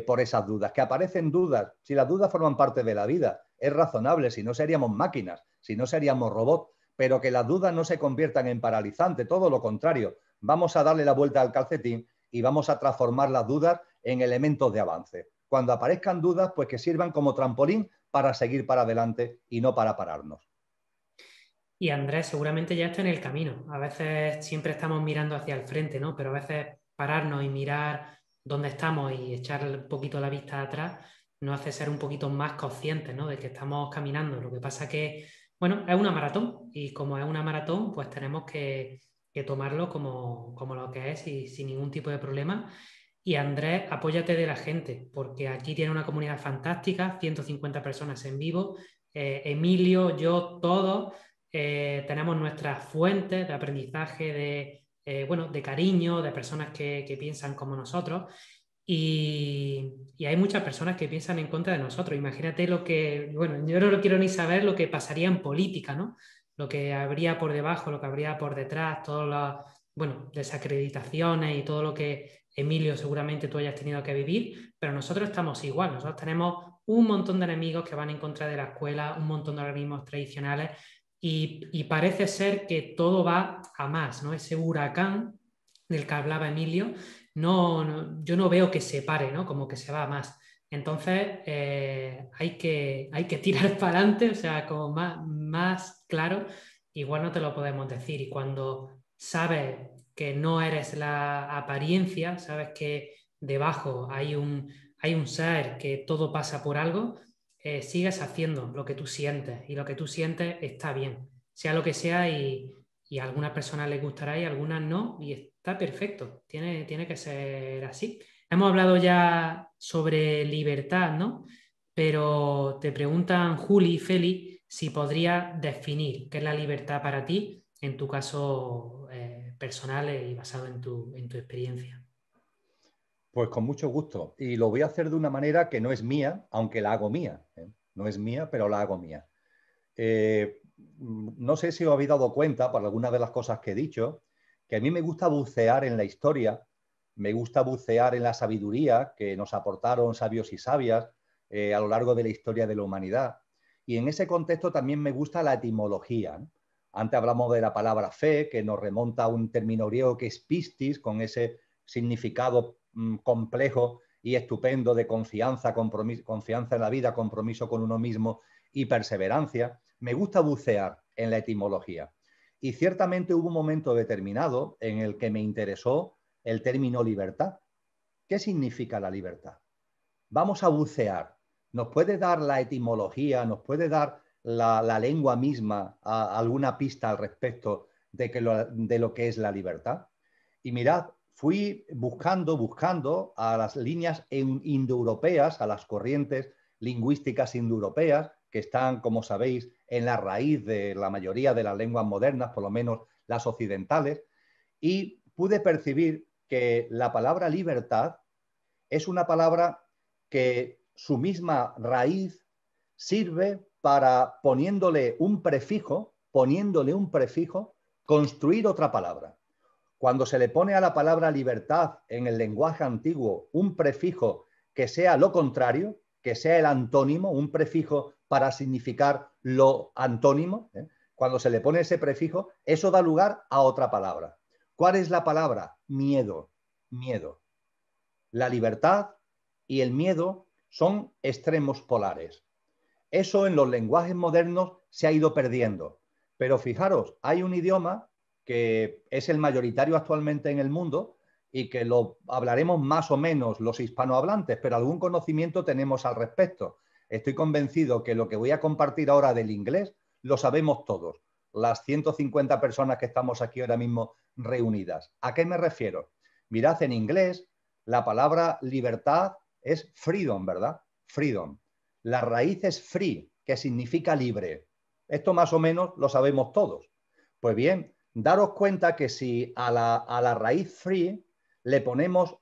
por esas dudas. Que aparecen dudas, si las dudas forman parte de la vida, es razonable, si no seríamos máquinas, si no seríamos robots, pero que las dudas no se conviertan en paralizantes, todo lo contrario. Vamos a darle la vuelta al calcetín y vamos a transformar las dudas en elementos de avance. Cuando aparezcan dudas, pues que sirvan como trampolín para seguir para adelante y no para pararnos. Y Andrés seguramente ya está en el camino. A veces siempre estamos mirando hacia el frente, ¿no? Pero a veces pararnos y mirar dónde estamos y echar un poquito la vista atrás nos hace ser un poquito más conscientes, ¿no? De que estamos caminando. Lo que pasa que, bueno, es una maratón y como es una maratón, pues tenemos que tomarlo como lo que es y sin ningún tipo de problema. Y Andrés, apóyate de la gente, porque aquí tiene una comunidad fantástica, 150 personas en vivo. Emilio, yo, todos tenemos nuestras fuentes de aprendizaje, bueno, de cariño, de personas que piensan como nosotros. Y hay muchas personas que piensan en contra de nosotros. Imagínate lo que, bueno, yo no lo quiero ni saber lo que pasaría en política, ¿no? Lo que habría por debajo, lo que habría por detrás, todas las, bueno, desacreditaciones y todo lo que Emilio seguramente tú hayas tenido que vivir, pero nosotros estamos igual. Nosotros tenemos un montón de enemigos que van en contra de la escuela, un montón de organismos tradicionales y parece ser que todo va a más, ¿no? Ese huracán del que hablaba Emilio, yo no veo que se pare, ¿no? Como que se va a más. Entonces, hay que tirar para adelante, o sea, como más claro, igual no te lo podemos decir. Y cuando sabes que no eres la apariencia, sabes que debajo hay un ser, que todo pasa por algo, sigues haciendo lo que tú sientes y lo que tú sientes está bien, sea lo que sea y a algunas personas les gustará y a algunas no y está perfecto, tiene que ser así. Hemos hablado ya sobre libertad, ¿no? Pero te preguntan Juli y Feli si podría definir qué es la libertad para ti, en tu caso personal y basado en tu experiencia. Pues con mucho gusto. Y lo voy a hacer de una manera que no es mía, aunque la hago mía. ¿Eh? No es mía, pero la hago mía. No sé si os habéis dado cuenta, por algunas de las cosas que he dicho, que a mí me gusta bucear en la historia, me gusta bucear en la sabiduría que nos aportaron sabios y sabias a lo largo de la historia de la humanidad. Y en ese contexto también me gusta la etimología, ¿no? Antes hablamos de la palabra fe, que nos remonta a un término griego que es pistis, con ese significado complejo y estupendo de confianza, confianza en la vida, compromiso con uno mismo y perseverancia. Me gusta bucear en la etimología. Y ciertamente hubo un momento determinado en el que me interesó el término libertad. ¿Qué significa la libertad? Vamos a bucear. ¿Nos puede dar la etimología, nos puede dar la lengua misma alguna pista al respecto de lo que es la libertad. Y mirad, fui buscando a las líneas indoeuropeas, a las corrientes lingüísticas indoeuropeas, que están, como sabéis, en la raíz de la mayoría de las lenguas modernas, por lo menos las occidentales, y pude percibir que la palabra libertad es una palabra que su misma raíz sirve para, poniéndole un prefijo, construir otra palabra. Cuando se le pone a la palabra libertad en el lenguaje antiguo un prefijo que sea lo contrario, que sea el antónimo, un prefijo para significar lo antónimo, cuando se le pone ese prefijo, eso da lugar a otra palabra. ¿Cuál es la palabra? Miedo. Miedo. La libertad y el miedo son extremos polares. Eso en los lenguajes modernos se ha ido perdiendo. Pero fijaros, hay un idioma que es el mayoritario actualmente en el mundo y que lo hablaremos más o menos los hispanohablantes, pero algún conocimiento tenemos al respecto. Estoy convencido que lo que voy a compartir ahora del inglés lo sabemos todos, las 150 personas que estamos aquí ahora mismo reunidas. ¿A qué me refiero? Mirad, en inglés la palabra libertad es freedom, ¿verdad? Freedom. La raíz es free, que significa libre. Esto más o menos lo sabemos todos. Pues bien, daros cuenta que si a la raíz free le ponemos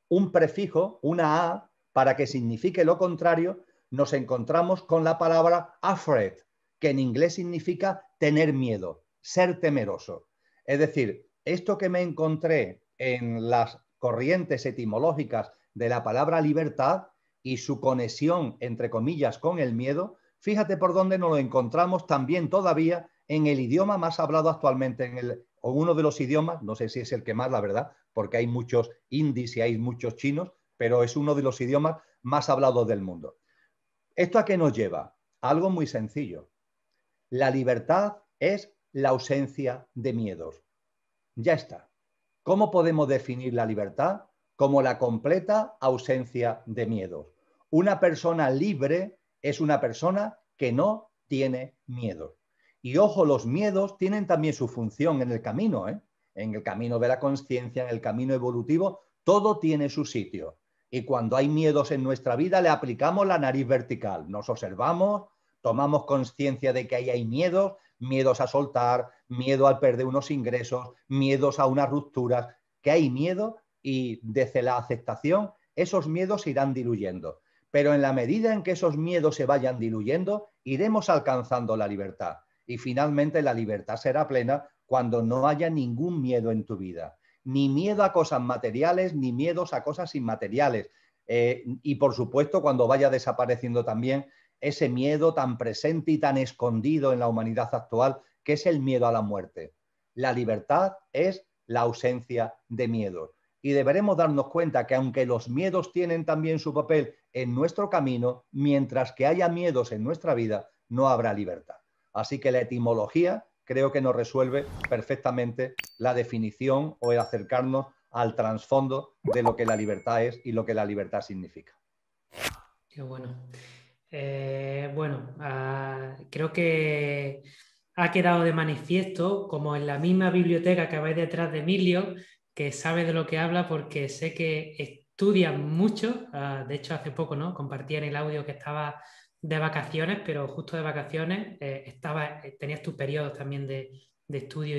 un prefijo, una A, para que signifique lo contrario, nos encontramos con la palabra afraid, que en inglés significa tener miedo, ser temeroso. Es decir, esto que me encontré en las corrientes etimológicas de la palabra libertad y su conexión, entre comillas, con el miedo, fíjate por dónde nos lo encontramos también todavía en el idioma más hablado actualmente, o uno de los idiomas, no sé si es el que más, la verdad, porque hay muchos hindis y hay muchos chinos, pero es uno de los idiomas más hablados del mundo. ¿Esto a qué nos lleva? Algo muy sencillo. La libertad es la ausencia de miedos. Ya está. ¿Cómo podemos definir la libertad? Como la completa ausencia de miedos. Una persona libre es una persona que no tiene miedo. Y ojo, los miedos tienen también su función en el camino, ¿eh? En el camino de la conciencia, en el camino evolutivo, todo tiene su sitio. Y cuando hay miedos en nuestra vida, le aplicamos la nariz vertical. Nos observamos, tomamos conciencia de que ahí hay miedos, miedos a soltar, miedo al perder unos ingresos, miedos a unas rupturas, que hay miedo y desde la aceptación esos miedos se irán diluyendo. Pero en la medida en que esos miedos se vayan diluyendo, iremos alcanzando la libertad. Y finalmente la libertad será plena cuando no haya ningún miedo en tu vida. Ni miedo a cosas materiales, ni miedos a cosas inmateriales. Y por supuesto, cuando vaya desapareciendo también ese miedo tan presente y tan escondido en la humanidad actual, que es el miedo a la muerte. La libertad es la ausencia de miedos. Y deberemos darnos cuenta que aunque los miedos tienen también su papel en nuestro camino, mientras que haya miedos en nuestra vida, no habrá libertad. Así que la etimología creo que nos resuelve perfectamente la definición o el acercarnos al trasfondo de lo que la libertad es y lo que la libertad significa. Qué bueno. Creo que ha quedado de manifiesto, como en la misma biblioteca que vais detrás de Emilio, que sabe de lo que habla porque sé que estudia mucho. De hecho, hace poco, ¿no?, compartía en el audio que estaba de vacaciones, pero justo de vacaciones tenías tus periodos también de estudio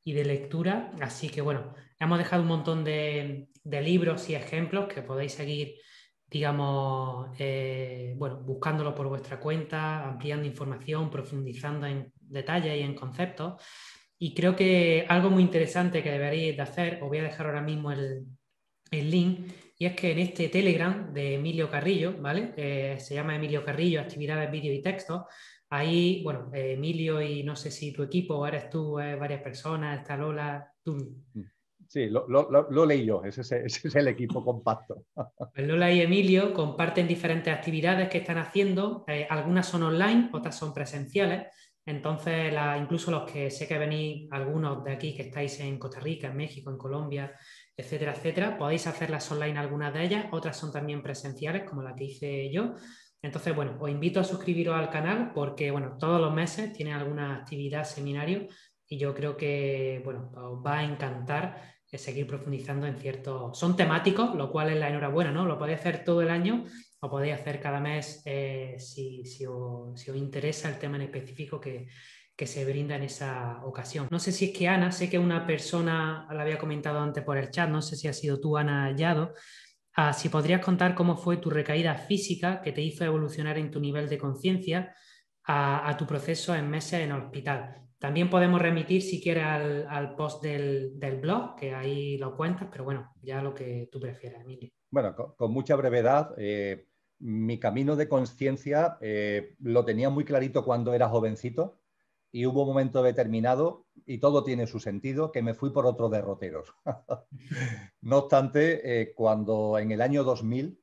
y de lectura. Así que bueno, hemos dejado un montón de libros y ejemplos que podéis seguir, digamos, buscándolo por vuestra cuenta, ampliando información, profundizando en detalles y en conceptos. Y creo que algo muy interesante que deberíais de hacer, os voy a dejar ahora mismo el link, y es que en este Telegram de Emilio Carrillo, ¿vale? Se llama Emilio Carrillo, actividades, vídeo y texto. Ahí, bueno, Emilio y no sé si tu equipo o eres tú, varias personas, está Lola, tú. Sí, lo leí yo, ese es el equipo compacto. Pues Lola y Emilio comparten diferentes actividades que están haciendo, algunas son online, otras son presenciales. Entonces, incluso los que sé que venís, algunos de aquí que estáis en Costa Rica, en México, en Colombia, etcétera, etcétera, podéis hacerlas online algunas de ellas, otras son también presenciales, como la que hice yo. Entonces, bueno, os invito a suscribiros al canal porque, bueno, todos los meses tienen alguna actividad, seminario, y yo creo que, bueno, os va a encantar seguir profundizando en ciertos... Son temáticos, lo cual es la enhorabuena, ¿no? Lo podéis hacer todo el año o podéis hacer cada mes si os interesa el tema en específico que se brinda en esa ocasión. No sé si es que Ana, sé que una persona la había comentado antes por el chat, no sé si ha sido tú, Ana Hallado, si podrías contar cómo fue tu recaída física que te hizo evolucionar en tu nivel de conciencia a tu proceso en meses en el hospital. También podemos remitir si quieres al post del blog, que ahí lo cuentas, pero bueno, ya lo que tú prefieras, Emilio. Bueno, con mucha brevedad, mi camino de conciencia lo tenía muy clarito cuando era jovencito y hubo un momento determinado, y todo tiene su sentido, que me fui por otros derroteros. No obstante, cuando en el año 2000,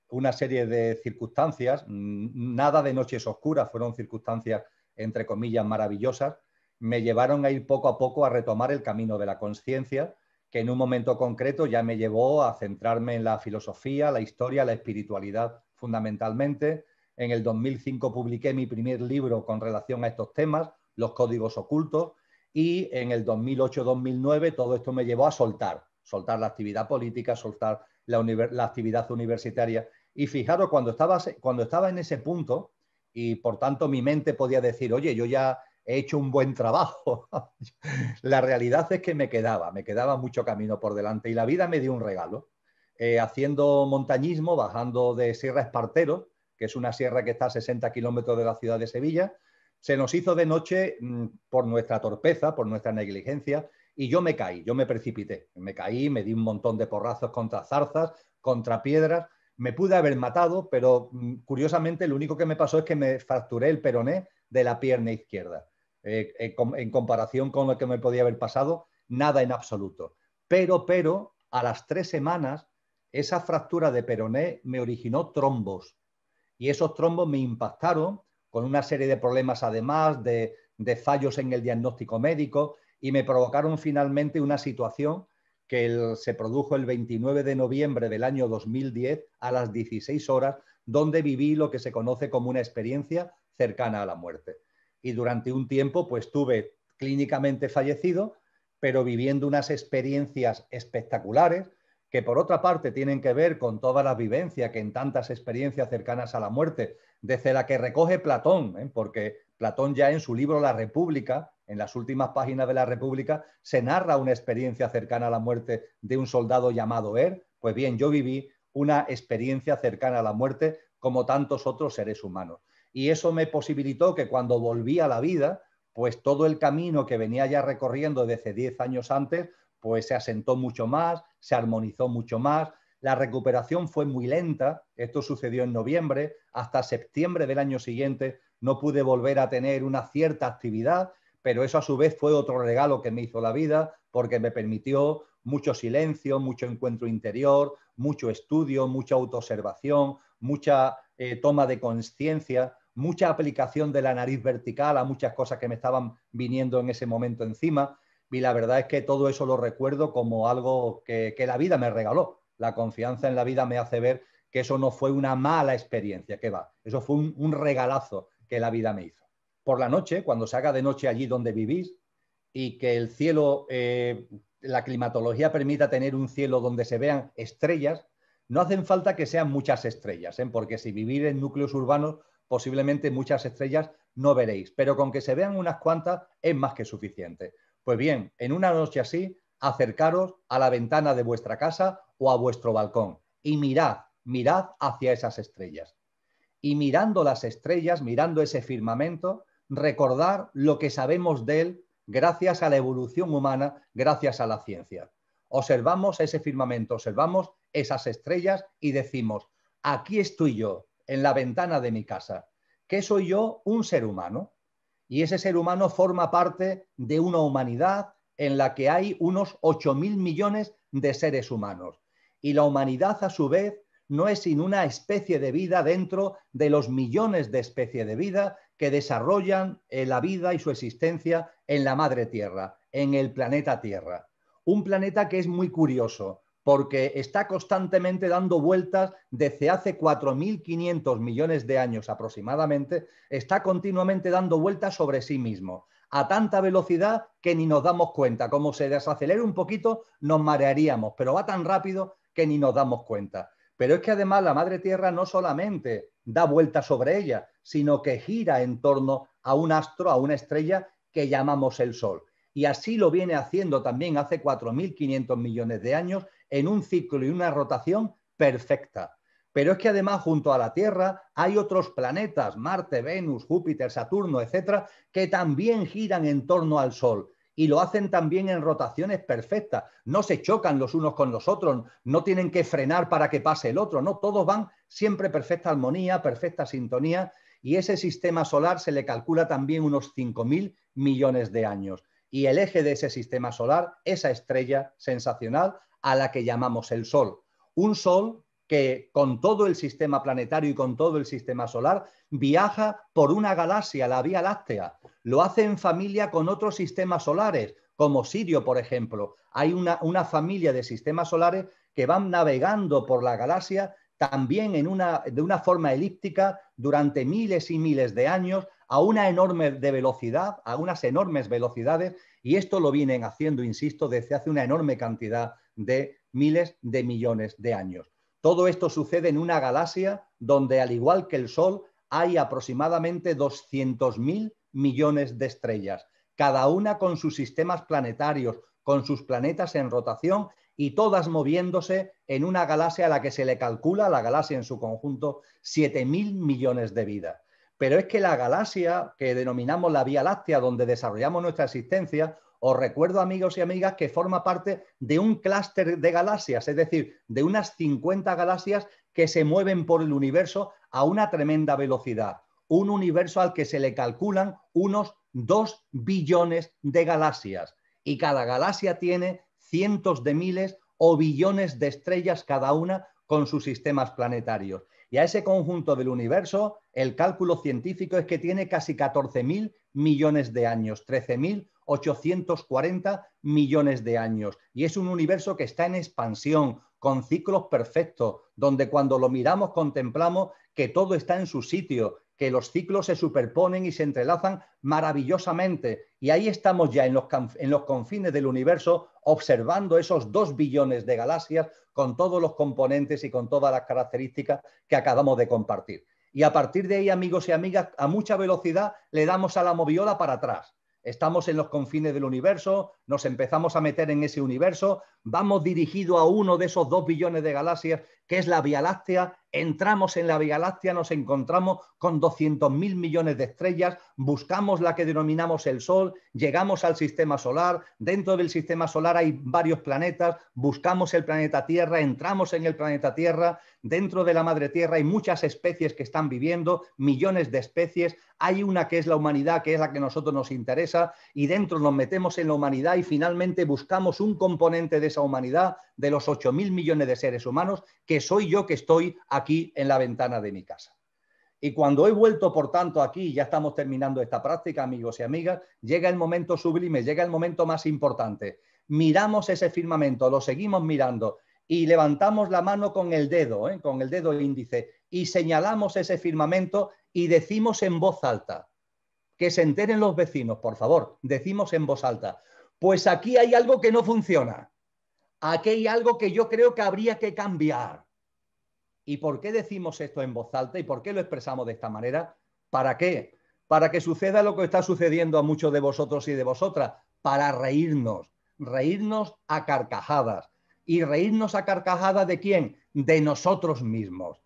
una serie de circunstancias, nada de noches oscuras, fueron circunstancias entre comillas maravillosas, me llevaron a ir poco a poco a retomar el camino de la conciencia, que en un momento concreto ya me llevó a centrarme en la filosofía, la historia, la espiritualidad fundamentalmente. En el 2005 publiqué mi primer libro con relación a estos temas, Los códigos ocultos, y en el 2008-2009 todo esto me llevó a soltar la actividad política, soltar la actividad universitaria. Y fijaros, cuando estaba en ese punto, y por tanto mi mente podía decir, oye, yo ya he hecho un buen trabajo. La realidad es que me quedaba mucho camino por delante y la vida me dio un regalo. Haciendo montañismo, bajando de Sierra Espartero, que es una sierra que está a 60 kilómetros de la ciudad de Sevilla, se nos hizo de noche por nuestra torpeza, por nuestra negligencia, y yo me caí, yo me precipité. Me caí, me di un montón de porrazos contra zarzas, contra piedras. Me pude haber matado, pero curiosamente lo único que me pasó es que me fracturé el peroné de la pierna izquierda. En comparación con lo que me podía haber pasado, nada en absoluto. Pero, a las 3 semanas, esa fractura de peroné me originó trombos. Y esos trombos me impactaron con una serie de problemas, además de fallos en el diagnóstico médico, y me provocaron finalmente una situación que se produjo el 29 de noviembre del año 2010 a las 16 horas, donde viví lo que se conoce como una experiencia cercana a la muerte. Y durante un tiempo pues estuve clínicamente fallecido, pero viviendo unas experiencias espectaculares que por otra parte tienen que ver con toda la vivencia que en tantas experiencias cercanas a la muerte, desde la que recoge Platón, porque Platón ya en su libro La República, en las últimas páginas de La República, se narra una experiencia cercana a la muerte de un soldado llamado pues bien, yo viví una experiencia cercana a la muerte como tantos otros seres humanos. Y eso me posibilitó que cuando volví a la vida, pues todo el camino que venía ya recorriendo desde 10 años antes, pues se asentó mucho más, se armonizó mucho más. La recuperación fue muy lenta, esto sucedió en noviembre, hasta septiembre del año siguiente no pude volver a tener una cierta actividad, pero eso a su vez fue otro regalo que me hizo la vida porque me permitió mucho silencio, mucho encuentro interior, mucho estudio, mucha autoobservación, mucha toma de conciencia, mucha aplicación de la nariz vertical a muchas cosas que me estaban viniendo en ese momento encima. Y la verdad es que todo eso lo recuerdo como algo que la vida me regaló. La confianza en la vida me hace ver que eso no fue una mala experiencia, que va, eso fue un regalazo que la vida me hizo. Por la noche, cuando se haga de noche allí donde vivís y que el cielo, la climatología permita tener un cielo donde se vean estrellas, no hacen falta que sean muchas estrellas, porque si vivís en núcleos urbanos, posiblemente muchas estrellas no veréis, pero con que se vean unas cuantas es más que suficiente. Pues bien, en una noche así, acercaros a la ventana de vuestra casa o a vuestro balcón y mirad hacia esas estrellas. Y mirando las estrellas, mirando ese firmamento, recordar lo que sabemos de él gracias a la evolución humana, gracias a la ciencia. Observamos ese firmamento, observamos esas estrellas y decimos, aquí estoy yo, en la ventana de mi casa. ¿Qué soy yo? Un ser humano. Y ese ser humano forma parte de una humanidad en la que hay unos 8.000 millones de seres humanos. Y la humanidad, a su vez, no es sino una especie de vida dentro de los millones de especies de vida que desarrollan la vida y su existencia en la madre Tierra, en el planeta Tierra. Un planeta que es muy curioso, porque está constantemente dando vueltas desde hace 4.500 millones de años aproximadamente, está continuamente dando vueltas sobre sí mismo. a tanta velocidad que ni nos damos cuenta. Como se desacelere un poquito, nos marearíamos, pero va tan rápido que ni nos damos cuenta. Pero es que además la Madre Tierra no solamente da vueltas sobre ella, sino que gira en torno a un astro, a una estrella que llamamos el Sol. Y así lo viene haciendo también hace 4.500 millones de años en un ciclo y una rotación perfecta. Pero es que además junto a la Tierra hay otros planetas, Marte, Venus, Júpiter, Saturno, etcétera, que también giran en torno al Sol. Y lo hacen también en rotaciones perfectas. No se chocan los unos con los otros, no tienen que frenar para que pase el otro, no, todos van siempre perfecta armonía, perfecta sintonía, y ese sistema solar se le calcula también unos 5.000 millones de años. Y el eje de ese sistema solar, esa estrella sensacional a la que llamamos el Sol. Un Sol que con todo el sistema planetario y con todo el sistema solar viaja por una galaxia, la Vía Láctea. Lo hace en familia con otros sistemas solares, como Sirio, por ejemplo. Hay una familia de sistemas solares que van navegando por la galaxia también de una forma elíptica durante miles y miles de años a una enorme velocidad, a unas enormes velocidades, y esto lo vienen haciendo, insisto, desde hace una enorme cantidad de miles de millones de años. Todo esto sucede en una galaxia donde, al igual que el Sol, hay aproximadamente 200.000 millones de estrellas, cada una con sus sistemas planetarios, con sus planetas en rotación y todas moviéndose en una galaxia a la que se le calcula, la galaxia en su conjunto, 7.000 millones de vidas. Pero es que la galaxia que denominamos la Vía Láctea, donde desarrollamos nuestra existencia, os recuerdo, amigos y amigas, que forma parte de un clúster de galaxias, es decir, de unas 50 galaxias que se mueven por el universo a una tremenda velocidad. Un universo al que se le calculan unos 2 billones de galaxias. Y cada galaxia tiene cientos de miles o billones de estrellas cada una con sus sistemas planetarios. Y a ese conjunto del universo, el cálculo científico es que tiene casi 14.000 millones de años, 13.840 millones de años. Y es un universo que está en expansión, con ciclos perfectos, donde cuando lo miramos contemplamos que todo está en su sitio, que los ciclos se superponen y se entrelazan maravillosamente. Y ahí estamos ya en los confines del universo observando esos 2 billones de galaxias con todos los componentes y con todas las características que acabamos de compartir. Y a partir de ahí, amigos y amigas, a mucha velocidad le damos a la moviola para atrás. Estamos en los confines del universo, nos empezamos a meter en ese universo, vamos dirigidos a uno de esos 2 billones de galaxias, que es la Vía Láctea, entramos en la Vía Láctea, nos encontramos con 200.000 millones de estrellas, buscamos la que denominamos el Sol, llegamos al sistema solar, dentro del sistema solar hay varios planetas, buscamos el planeta Tierra, entramos en el planeta Tierra, dentro de la Madre Tierra hay muchas especies que están viviendo, millones de especies, hay una que es la humanidad, que es la que a nosotros nos interesa, y dentro nos metemos en la humanidad y finalmente buscamos un componente de esa humanidad, de los 8.000 millones de seres humanos, que soy yo que estoy aquí en la ventana de mi casa. Y cuando he vuelto, por tanto, aquí, ya estamos terminando esta práctica, amigos y amigas, llega el momento sublime, llega el momento más importante. Miramos ese firmamento, lo seguimos mirando y levantamos la mano con el dedo índice y señalamos ese firmamento y decimos en voz alta, que se enteren los vecinos, por favor, decimos en voz alta, pues aquí hay algo que no funciona, aquí hay algo que yo creo que habría que cambiar. ¿Y por qué decimos esto en voz alta y por qué lo expresamos de esta manera? ¿Para qué? Para que suceda lo que está sucediendo a muchos de vosotros y de vosotras, para reírnos, reírnos a carcajadas. ¿Y reírnos a carcajadas de quién? De nosotros mismos.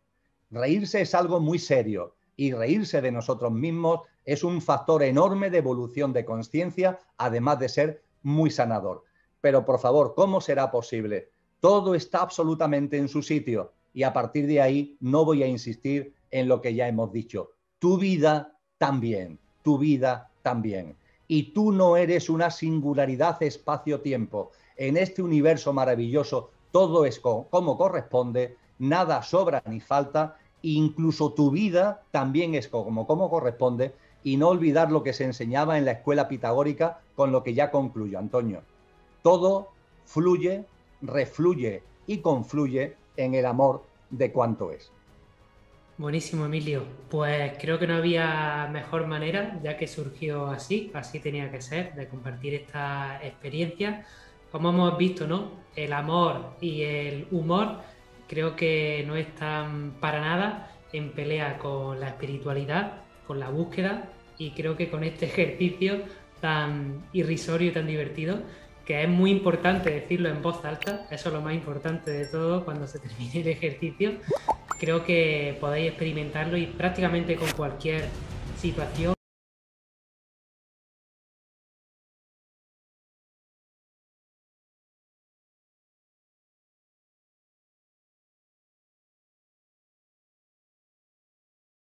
Reírse es algo muy serio y reírse de nosotros mismos es un factor enorme de evolución de conciencia, además de ser muy sanador. Pero por favor, ¿cómo será posible? Todo está absolutamente en su sitio. Y a partir de ahí no voy a insistir en lo que ya hemos dicho. Tu vida también, tu vida también. Y tú no eres una singularidad espacio-tiempo. En este universo maravilloso todo es como corresponde, nada sobra ni falta, incluso tu vida también es como corresponde, y no olvidar lo que se enseñaba en la escuela pitagórica, con lo que ya concluyo, Antonio. Todo fluye, refluye y confluye en el amor de cuanto es. Buenísimo, Emilio. Pues creo que no había mejor manera, ya que surgió así, así tenía que ser, de compartir esta experiencia. Como hemos visto, ¿no? El amor y el humor creo que no están para nada en pelea con la espiritualidad, con la búsqueda, y creo que con este ejercicio tan irrisorio y tan divertido, que es muy importante decirlo en voz alta, eso es lo más importante de todo cuando se termine el ejercicio. Creo que podéis experimentarlo y prácticamente con cualquier situación.